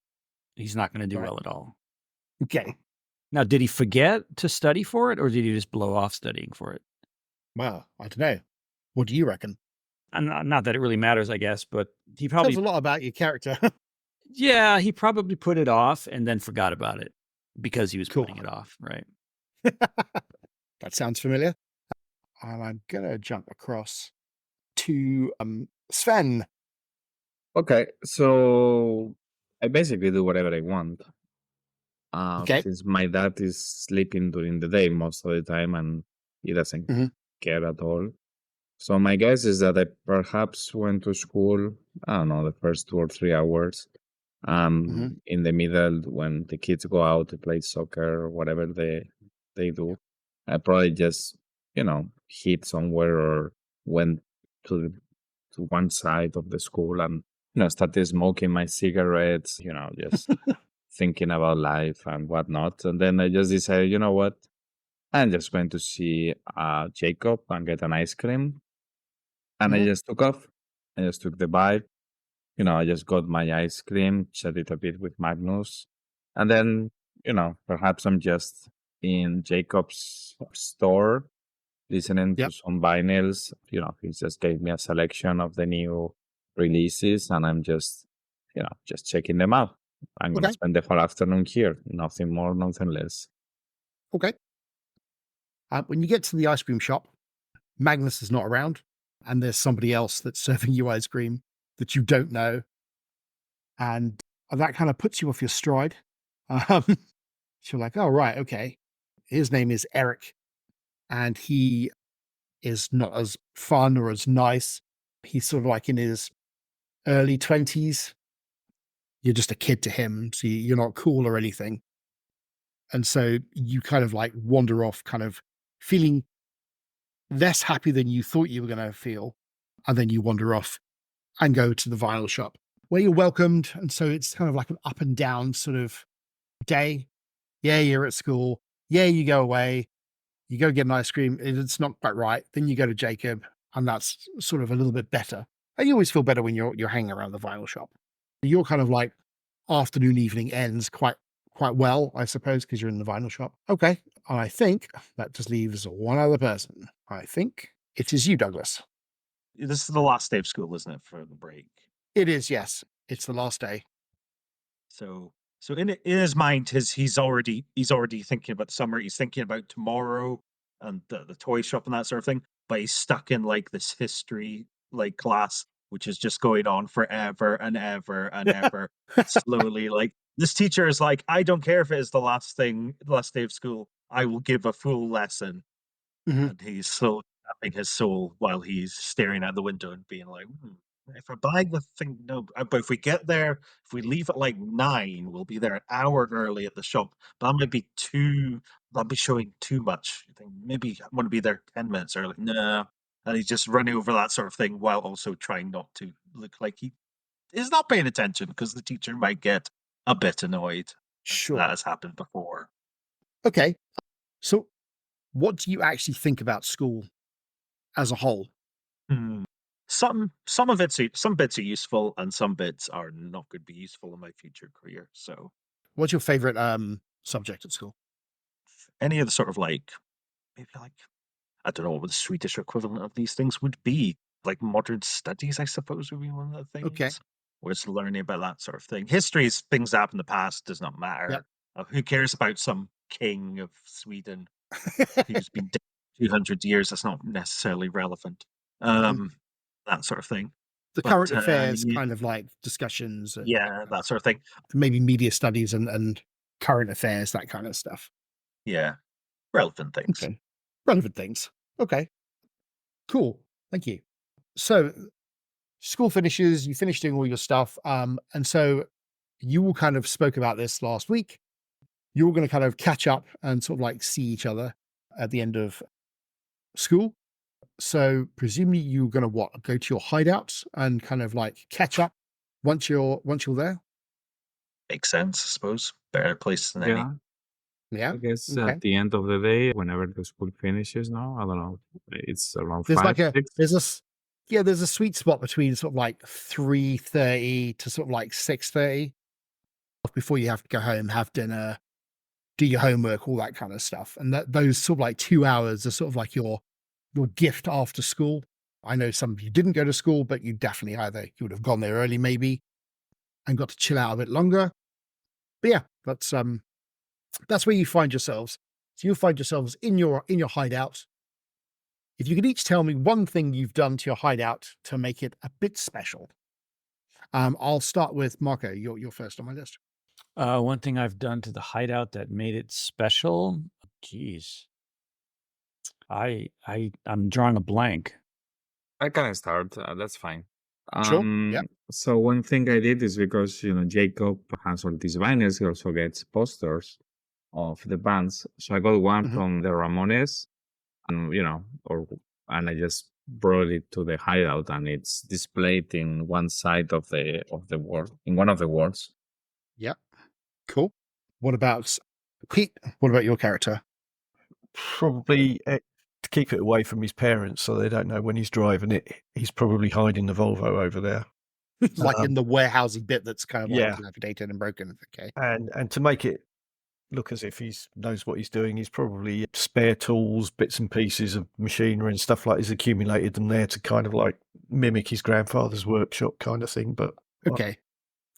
He's not gonna do Right. well at all. Okay. Now, did he forget to study for it, or did he just blow off studying for it? Well, I don't know. What do you reckon? And not that it really matters, I guess, but he Tells probably a lot about your character. he probably put it off and then forgot about it because he was Cool. putting it off, right? That sounds familiar. And I'm gonna jump across to Sven. Okay, so I basically do whatever I want. Okay. Since my dad is sleeping during the day most of the time and he doesn't Mhm. care at all. So my guess is that I perhaps went to school, I don't know, the first 2 or 3 hours. Mhm. In the middle, when the kids go out to play soccer or whatever they do, I probably just, hid somewhere or went to to one side of the school and started smoking my cigarettes, just thinking about life and whatnot. And then I just decided, you know what? I'm just going to see Jacob and get an ice cream. And I Mhm. just took off. I just took the bike. I just got my ice cream, chat it a bit with Magnus. And then, perhaps I'm just in Jacob's store listening to Yep. some vinyls. He just gave me a selection of the new releases and I'm just checking them out. I'm going to Okay. spend the whole afternoon here. Nothing more, nothing less. Okay. When you get to the ice cream shop, Magnus is not around, and there's somebody else that's serving you ice cream that you don't know, and that kind of puts you off your stride. Um, you're like, "Oh, right, okay." His name is Eric, and he is not as fun or as nice. He's sort of like in his early 20s, you're just a kid to him, so you're not cool or anything. And so you kind of like wander off, kind of feeling less happy than you thought you were going to feel. And then you wander off and go to the vinyl shop where you're welcomed. And so it's kind of like an up and down sort of day. Yeah, you're at school. Yeah, you go away. You go get an ice cream. It's not quite right. Then you go to Jacob, and that's sort of a little bit better. And you always feel better when you're hanging around the vinyl shop. Your kind of like afternoon, evening ends quite well, I suppose, because you're in the vinyl shop. Okay, I think that just leaves one other person. I think it is you, Douglas. This is the last day of school, isn't it, for the break? It is, yes. It's the last day. So in his mind, he's already thinking about the summer. He's thinking about tomorrow and the toy shop and that sort of thing. But he's stuck in like this history like class, which is just going on forever and ever and ever. Slowly, like this teacher is like, I don't care if it is the last day of school. I will give a full lesson. Mhm. And he's slowly tapping his soul while he's staring out the window and being like, if I buy the thing, no, but if we get there, if we leave at like 9, we'll be there an hour early at the shop. But that'll be showing too much. I think maybe I want to be there 10 minutes early. No. And he's just running over that sort of thing while also trying not to look like he is not paying attention because the teacher might get a bit annoyed. Sure. That has happened before. Okay. So what do you actually think about school as a whole? Some bits are useful and some bits are not going to be useful in my future career. So What's your favorite subject at school? any of the sort of like maybe like I don't know what the Swedish equivalent of these things would be. Like modern studies, I suppose, would be one of the things. Okay. Where it's learning about that sort of thing. History is things that happened in the past, does not matter. Yep. Who cares about some king of Sweden who's been dead 200 years? That's not necessarily relevant. That sort of thing. The But, current affairs yeah, kind of like discussions and yeah, that sort of thing. maybe media studies and current affairs, that kind of stuff. Yeah, relevant things. Okay. Relevant things. Okay. Cool. Thank you. So school finishes, you finish doing all your stuff. And so you all kind of spoke about this last week. You're all going to kind of catch up and sort of like see each other at the end of school. So presumably you're going to go to your hideout and kind of like catch up once you're there. Makes sense, I suppose. Better place than any. Yeah, Yeah. I guess Okay. at the end of the day, whenever the school finishes now, I don't know, it's around There's 5, like 6. there's a sweet spot between sort of like 3:30 to sort of like 6:30 before you have to go home, have dinner, do your homework, all that kind of stuff. And those sort of like 2 hours are sort of like your gift after school. I know some of you didn't go to school, but you definitely you would have gone there early maybe and got to chill out a bit longer. But yeah, that's where you find yourselves. So you'll find yourselves in your hideout. If you could each tell me one thing you've done to your hideout to make it a bit special. I'll start with Marco. You're first on my list. One thing I've done to the hideout that made it special. Geez, I'm drawing a blank. I can start. That's fine. Sure. Yeah. So one thing I did is because Jacob has all these banners. He also gets posters of the bands. So I got one Mhm. from the Ramones, and and I just brought it to the hideout, and it's displayed in one side of the wall, in one of the walls. Yeah. Cool. What about Pete? What about your character? Probably to keep it away from his parents so they don't know when he's driving it. He's probably hiding the Volvo over there. Like in the warehousey bit that's kind of like yeah. dilapidated and broken. Okay. And to make it look as if he knows what he's doing, he's probably spare tools, bits and pieces of machinery and stuff like he's accumulated them there to kind of like mimic his grandfather's workshop kind of thing. But Okay.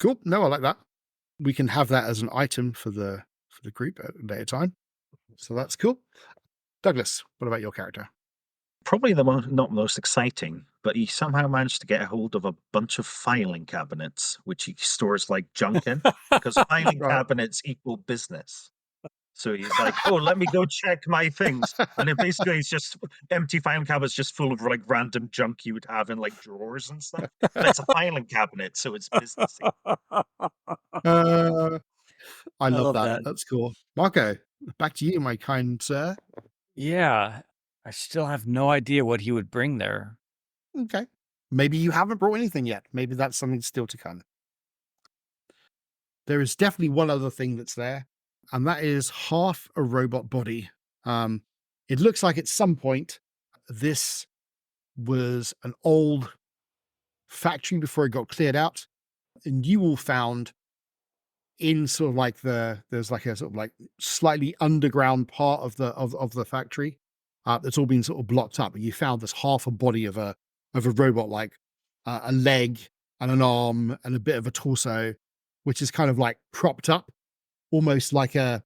Cool. No, I like that. We can have that as an item for the group at a later time. So that's cool. Douglas, what about your character? Probably not most exciting, but he somehow managed to get a hold of a bunch of filing cabinets, which he stores like junk in, because filing Right. cabinets equal business. So he's like, "Oh, let me go check my things," and then basically it's just empty filing cabinets, just full of like random junk you would have in like drawers and stuff. But it's a filing cabinet, so it's businessy. Uh, I I love love that. that. That's cool. Marco, back to you, my kind sir. Yeah. I still have no idea what he would bring there. Okay. Maybe you haven't brought anything yet. Maybe that's something still to come. There is definitely one other thing that's there, and that is half a robot body. It looks like at some point this was an old factory before it got cleared out, and you all found in sort of like there's like a sort of like slightly underground part of the factory that's all been sort of blocked up, and you found this half a body of a robot, like a leg and an arm and a bit of a torso, which is kind of like propped up almost like a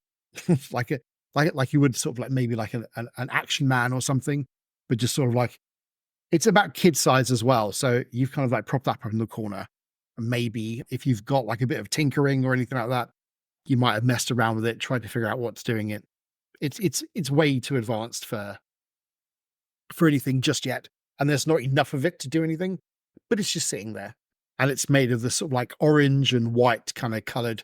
like a like you would sort of like maybe like an action man or something, but just sort of like it's about kid size as well. So you've kind of like propped up in the corner. And maybe if you've got like a bit of tinkering or anything like that, you might have messed around with it, tried to figure out what's doing it. It's way too advanced for anything just yet. And there's not enough of it to do anything, but it's just sitting there. And it's made of this sort of like orange and white kind of colored,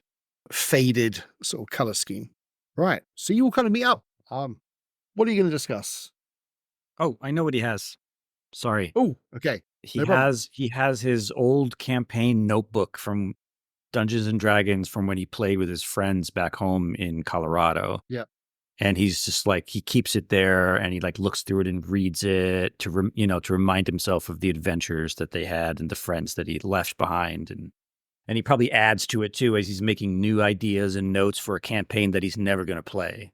faded sort of color scheme. Right. So you all kind of meet up. What are you going to discuss? Oh, I know what he has. Sorry. Oh, okay. He no problem. has his old campaign notebook from Dungeons and Dragons from when he played with his friends back home in Colorado. Yeah. And he's just like, he keeps it there and he like looks through it and reads it to remind himself of the adventures that they had and the friends that he left behind. And he probably adds to it too as he's making new ideas and notes for a campaign that he's never going to play.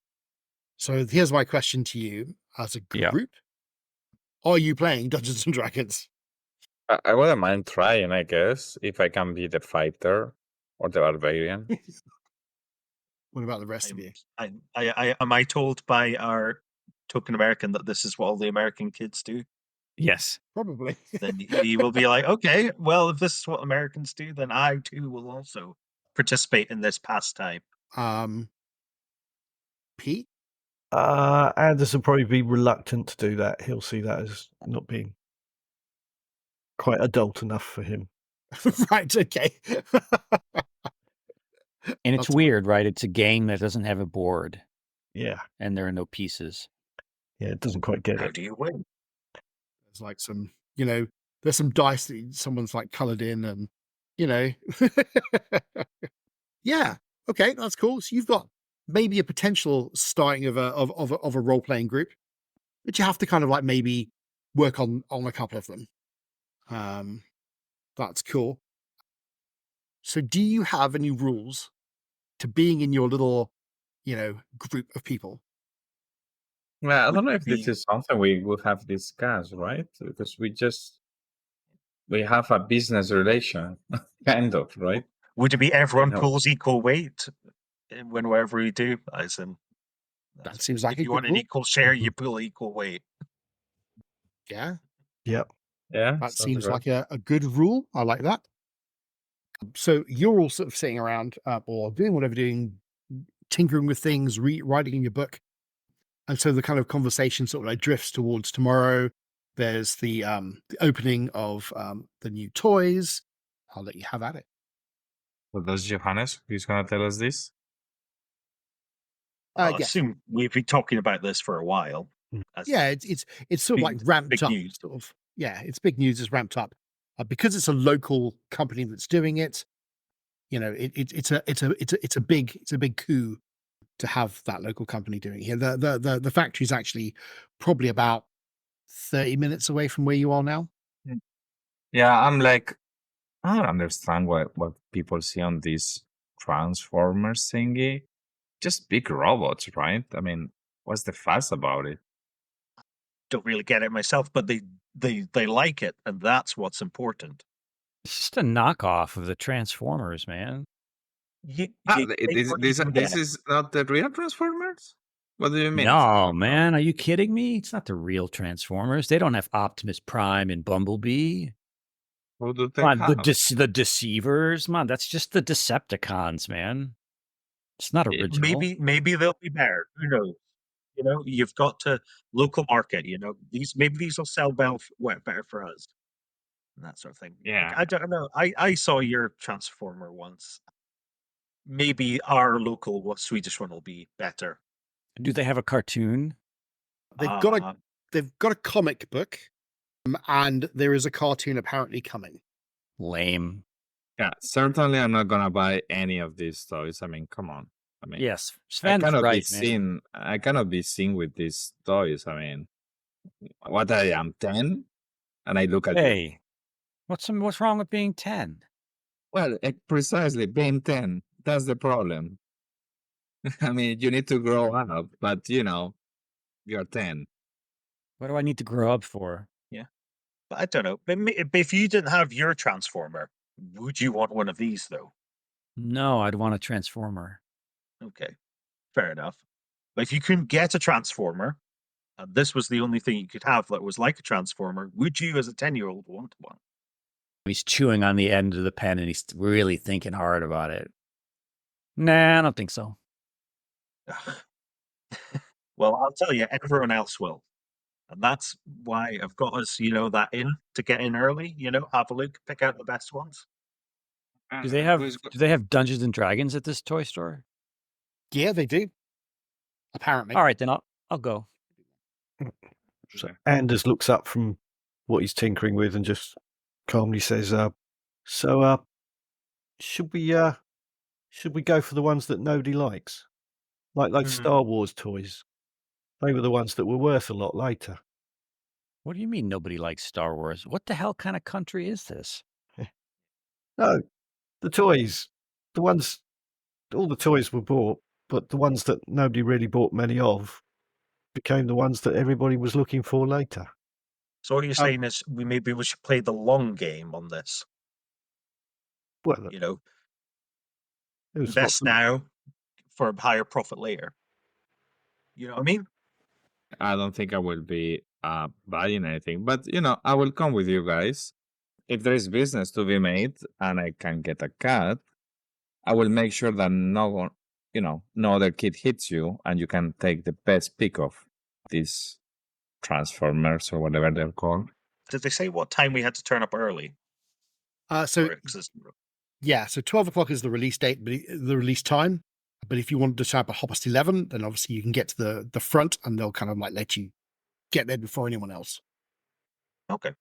So here's my question to you as a Yeah. group. Are you playing Dungeons and Dragons? I wouldn't mind trying, I guess, if I can be the fighter or the barbarian. What about the rest of you? Am I told by our token American that this is what all the American kids do? Yes. Probably. Then he will be like, okay, well, if this is what Americans do, then I too will also participate in this pastime. Pete? Anders will probably be reluctant to do that. He'll see that as not being quite adult enough for him. Right, okay. And it's That's weird, right? It's a game that doesn't have a board Yeah. and there are no pieces. Yeah, it doesn't quite get How it. do you win? There's like some, there's some dice that someone's like colored in and, yeah. Okay, that's cool. So you've got maybe a potential starting of a role-playing group, but you have to kind of like maybe work on a couple of them. That's cool. So do you have any rules to being in your little, group of people? Well, I don't know if this be- is something we would have discussed, right? Because we have a business relation, kind of, right? Would it be everyone No. pulls equal weight whenever we do? As in, That seems like if a you good want an rule. equal share, you pull equal weight. Yeah, Yep. Yeah, that sounds seems good. like a good rule. I like that. So you're all sort of sitting around or doing whatever you're doing, tinkering with things, writing in your book. And so the kind of conversation sort of like drifts towards tomorrow. There's the opening of the new toys. I'll let you have at it. So that's Johannes who's going to tell us this. I Yes. assume we've been talking about this for a while. as Yeah, it's sort of like big ramped up. news. Sort of, yeah, it's big news. It's ramped up because it's a local company that's doing it. It's a big coup to have that local company doing it. Yeah, the factory is actually probably about 30 minutes away from where you are now. Yeah, I'm like, I don't understand what people see on this Transformers thingy. Just big robots, right? I mean, what's the fuss about it? Don't really get it myself, but they like it, and that's what's important. It's just a knockoff of the Transformers, man. You Ah, take what you can this get. is not the real Transformers? What do you mean? No, man. Are you kidding me? It's not the real Transformers. They don't have Optimus Prime and Bumblebee. Who do they Come on, have? the Deceivers. Man, that's just the Decepticons, man. It's not original. Maybe they'll be better. Who knows? You know, you've got to local market. You know, maybe these will sell better for us, and that sort of thing. Yeah. I don't know. I saw your Transformer once. Maybe our local Swedish one will be better. Do they have a cartoon? They've got a comic book, and there is a cartoon apparently coming. Lame. Yeah, certainly I'm not gonna buy any of these toys. I mean, come on. I mean, Yes, I Sven's cannot be right, man. seen. I cannot be seen with these toys. I mean, what I am 10, and I look at you. Hey, what's wrong with being 10? Well, precisely being 10. That's the problem. I mean, you need to grow up, but you're 10. What do I need to grow up for? But I don't know. But if you didn't have your Transformer, would you want one of these though? No, I'd want a Transformer. Okay, fair enough. But if you couldn't get a Transformer, and this was the only thing you could have that was like a Transformer, would you, as a 10-year-old, want one? He's chewing on the end of the pen and he's really thinking hard about it. Nah, I don't think so. Well, I'll tell you, everyone else will. And that's why I've got us, that in to get in early, have a look, pick out the best ones. Do they have Dungeons and Dragons at this toy store? Yeah, they do. Apparently. All right, then I'll go. So Anders looks up from what he's tinkering with and just calmly says, should we go for the ones that nobody likes? Like those Star Wars toys. They were the ones that were worth a lot later. What do you mean nobody likes Star Wars? What the hell kind of country is this? No, the toys. All the toys were bought, but the ones that nobody really bought many of became the ones that everybody was looking for later. So what you're saying is we should play the long game on this. Well, Invest now for a higher profit later. You know what I mean? I don't think I will be buying anything, but I will come with you guys. If there is business to be made and I can get a cut, I will make sure that no other kid hits you, and you can take the best pick of these Transformers or whatever they're called. Did they say what time we had to turn up early? So 12 o'clock is the release date, but the release time. But if you wanted to turn up at 11:30, then obviously you can get to the front, and they'll kind of like let you get there before anyone else. Okay.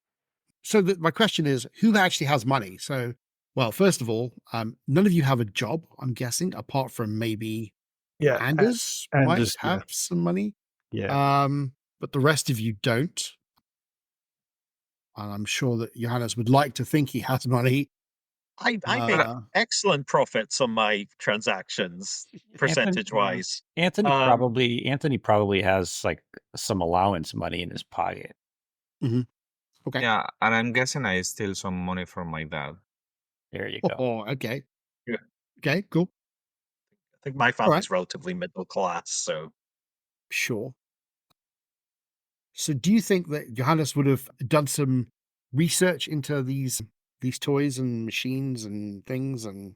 So my question is, who actually has money? So, well, first of all, none of you have a job, I'm guessing, apart from maybe Anders might have some money. Yeah. But the rest of you don't. And I'm sure that Johannes would like to think he has money. I make excellent profits on my transactions, percentage-wise. Anthony probably has like some allowance money in his pocket. Mm-hmm. Okay. Yeah, and I'm guessing I steal some money from my dad. There you go. Oh, okay. Yeah. Okay, cool. I think my family's relatively middle class, so sure. So do you think that Johannes would have done some research into these toys and machines and things? And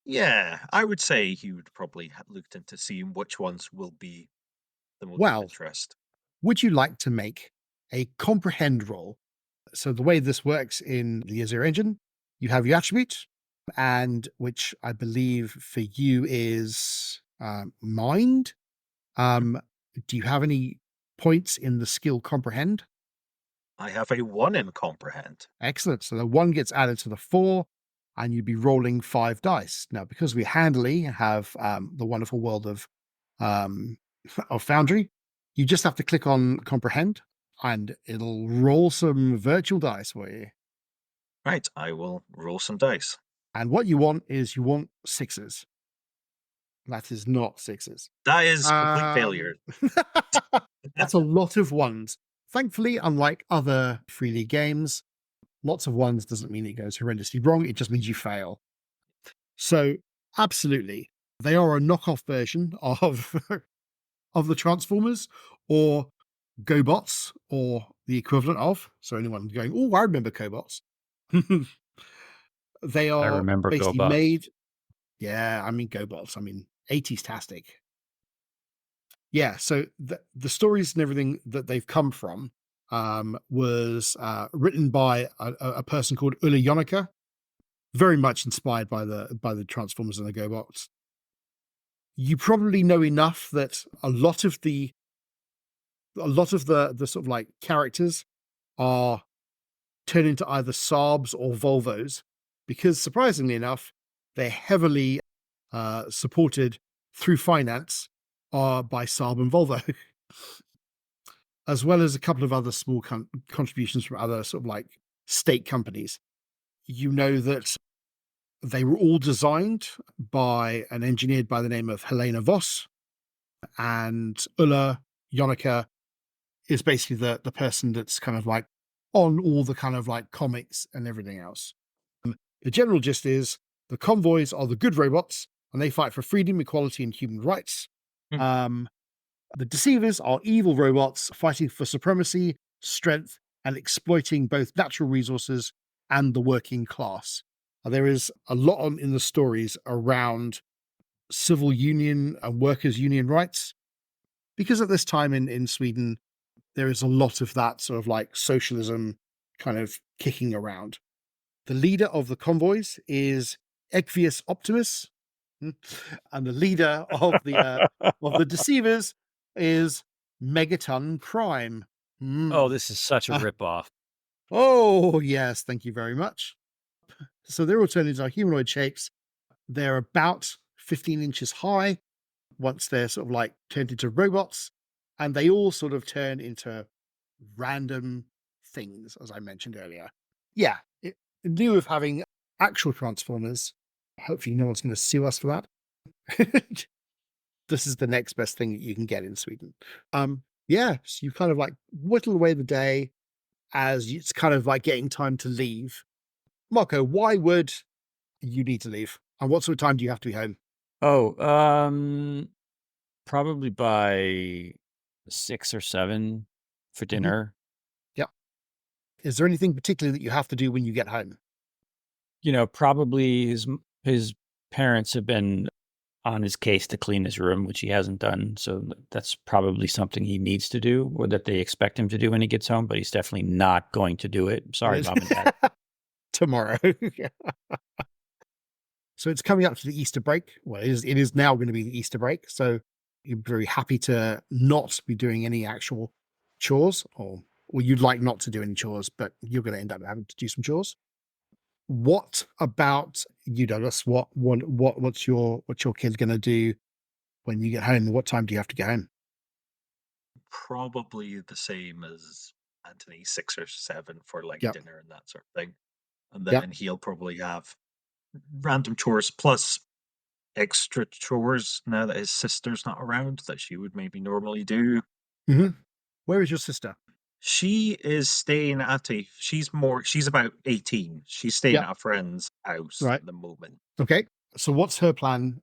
yeah, I would say he would probably have looked into seeing which ones will be the most of interest. Would you like to make a comprehend roll? So the way this works in the Azure engine, you have your attribute, and which I believe for you is mind. Do you have any points in the skill comprehend? I have a 1 in comprehend. Excellent. So the 1 gets added to the 4, and you'd be rolling 5 dice. Now, because we handily have the wonderful world of Foundry, you just have to click on comprehend, and it'll roll some virtual dice for you. Right, I will roll some dice. And what you want is 6s. That is not 6s. That is complete failure. That's a lot of 1s. Thankfully, unlike other Free League games, lots of 1s doesn't mean it goes horrendously wrong. It just means you fail. So, absolutely, they are a knockoff version of the Transformers, or GoBots, or the equivalent of. So anyone going, oh, I remember GoBots. They are I remember basically GoBots. made. Yeah, I mean GoBots. I mean, 80s-tastic. Yeah, so the stories and everything that they've come from was written by a person called Ulla Jonaka, very much inspired by the Transformers and the GoBots. You probably know enough that a lot of the sort of like characters are turned into either Saabs or Volvos, because surprisingly enough, they're heavily supported through finance by Saab and Volvo, as well as a couple of other small contributions from other sort of like state companies. You know that they were all designed by and engineered by the name of Helena Voss, and Ulla Jonaka is basically the person that's kind of like on all the kind of like comics and everything else. The general gist is the convoys are the good robots and they fight for freedom, equality, and human rights. The deceivers are evil robots fighting for supremacy, strength, and exploiting both natural resources and the working class. There is a lot in the stories around civil union and workers' union rights, because at this time in Sweden, there is a lot of that sort of like socialism kind of kicking around. The leader of the convoys is Equius Optimus, and the leader of the deceivers is Megaton Prime. Oh, this is such a ripoff. Oh, yes, thank you very much. So they're all turned into humanoid shapes. They're about 15 inches high once they're sort of like turned into robots, and they all sort of turn into random things, as I mentioned earlier. Yeah, in lieu of having actual Transformers, hopefully no one's going to sue us for that. This is the next best thing that you can get in Sweden. Yeah, so you kind of like whittle away the day as it's kind of like getting time to leave. Marco, why would you need to leave? And what sort of time do you have to be home? Oh, probably by 6 or 7 for dinner. Yeah. Is there anything particular that you have to do when you get home? You know, probably his parents have been on his case to clean his room, which he hasn't done. So that's probably something he needs to do, or that they expect him to do when he gets home, but he's definitely not going to do it. Sorry, Mom and Dad. Tomorrow. So it's coming up to the Easter break. Well, it is now going to be the Easter break. So you're very happy to not be doing any actual chores, or you'd like not to do any chores, but you're going to end up having to do some chores. What about you, Douglas? What's your kid going to do when you get home? What time do you have to get home? Probably the same as Anthony, 6 or 7 for like Yep. dinner and that sort of thing. And Yep. then he'll probably have random chores plus extra chores now that his sister's not around that she would maybe normally do. Where is your sister? She is staying she's about 18. She's staying Yep. at a friend's house Right. at the moment. Okay. So what's her plan?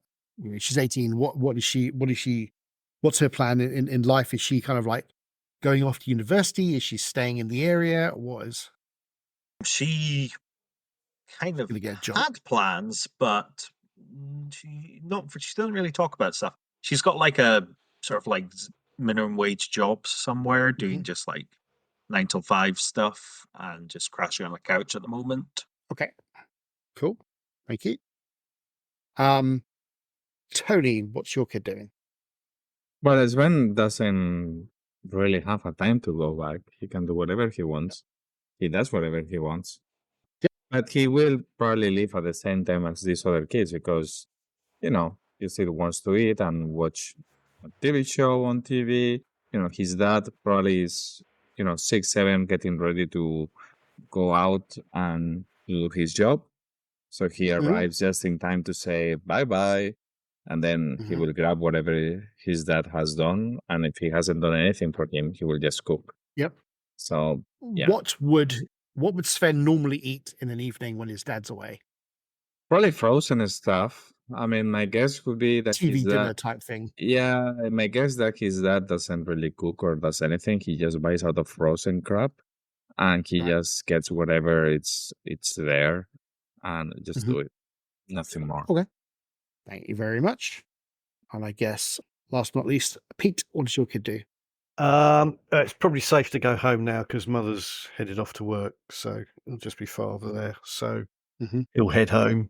She's 18. What's her plan in life? Is she kind of like going off to university? Is she staying in the area? What is She kind of gonna get a job? had plans, but she doesn't really talk about stuff. She's got like a sort of like minimum wage job somewhere doing just like 9 till 5 stuff and just crashing on the couch at the moment. Okay. Cool. Thank you. Tony, what's your kid doing? Well, Sven doesn't really have a time to go back. He can do whatever he wants. He does whatever he wants. Yeah. But he will probably leave at the same time as these other kids because, he still wants to eat and watch a TV show on TV. His dad probably is, 6, 7, getting ready to go out and do his job. So he arrives just in time to say bye-bye. And then he will grab whatever his dad has done. And if he hasn't done anything for him, he will just cook. Yep. So, yeah. What would Sven normally eat in an evening when his dad's away? Probably frozen stuff. I mean, my guess would be that TV his dinner dad, type thing. yeah, my guess that his dad doesn't really cook or does anything. He just buys out of frozen crap and he just gets whatever it's there and just do it. Nothing more. Okay. Thank you very much. And I guess, last but not least, Pete, what does your kid do? It's probably safe to go home now because mother's headed off to work, so it'll just be father there. So Mhm. he'll head home,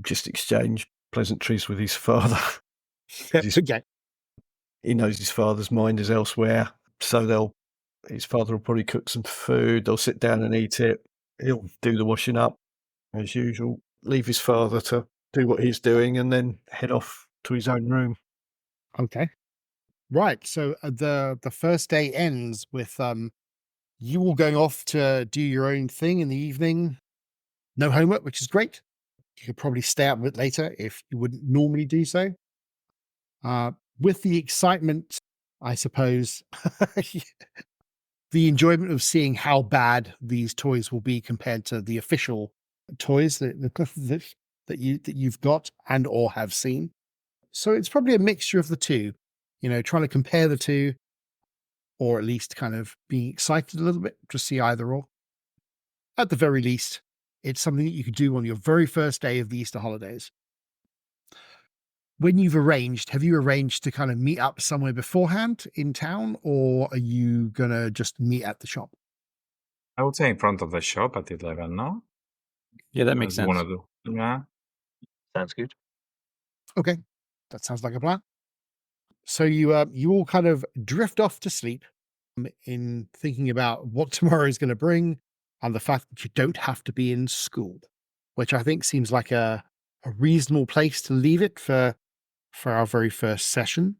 just exchange pleasantries with his father. His- Okay. He knows his father's mind is elsewhere, so his father will probably cook some food. They'll sit down and eat it. He'll do the washing up as usual. Leave his father to do what he's doing, and then head off to his own room. Okay. Right. So the first day ends with you all going off to do your own thing in the evening. No homework, which is great. You could probably stay up a bit later if you wouldn't normally do so. With the excitement, I suppose, the enjoyment of seeing how bad these toys will be compared to the official toys that you've got and or have seen. So it's probably a mixture of the two. Trying to compare the two, or at least kind of being excited a little bit to see either or. At the very least, it's something that you could do on your very first day of the Easter holidays. When have you arranged to kind of meet up somewhere beforehand in town, or are you going to just meet at the shop? I would say in front of the shop at 11, no? Yeah, that What makes do you want sense. to do? Yeah. Sounds good. Okay, that sounds like a plan. So you all kind of drift off to sleep in thinking about what tomorrow is going to bring and the fact that you don't have to be in school, which I think seems like a reasonable place to leave it for our very first session.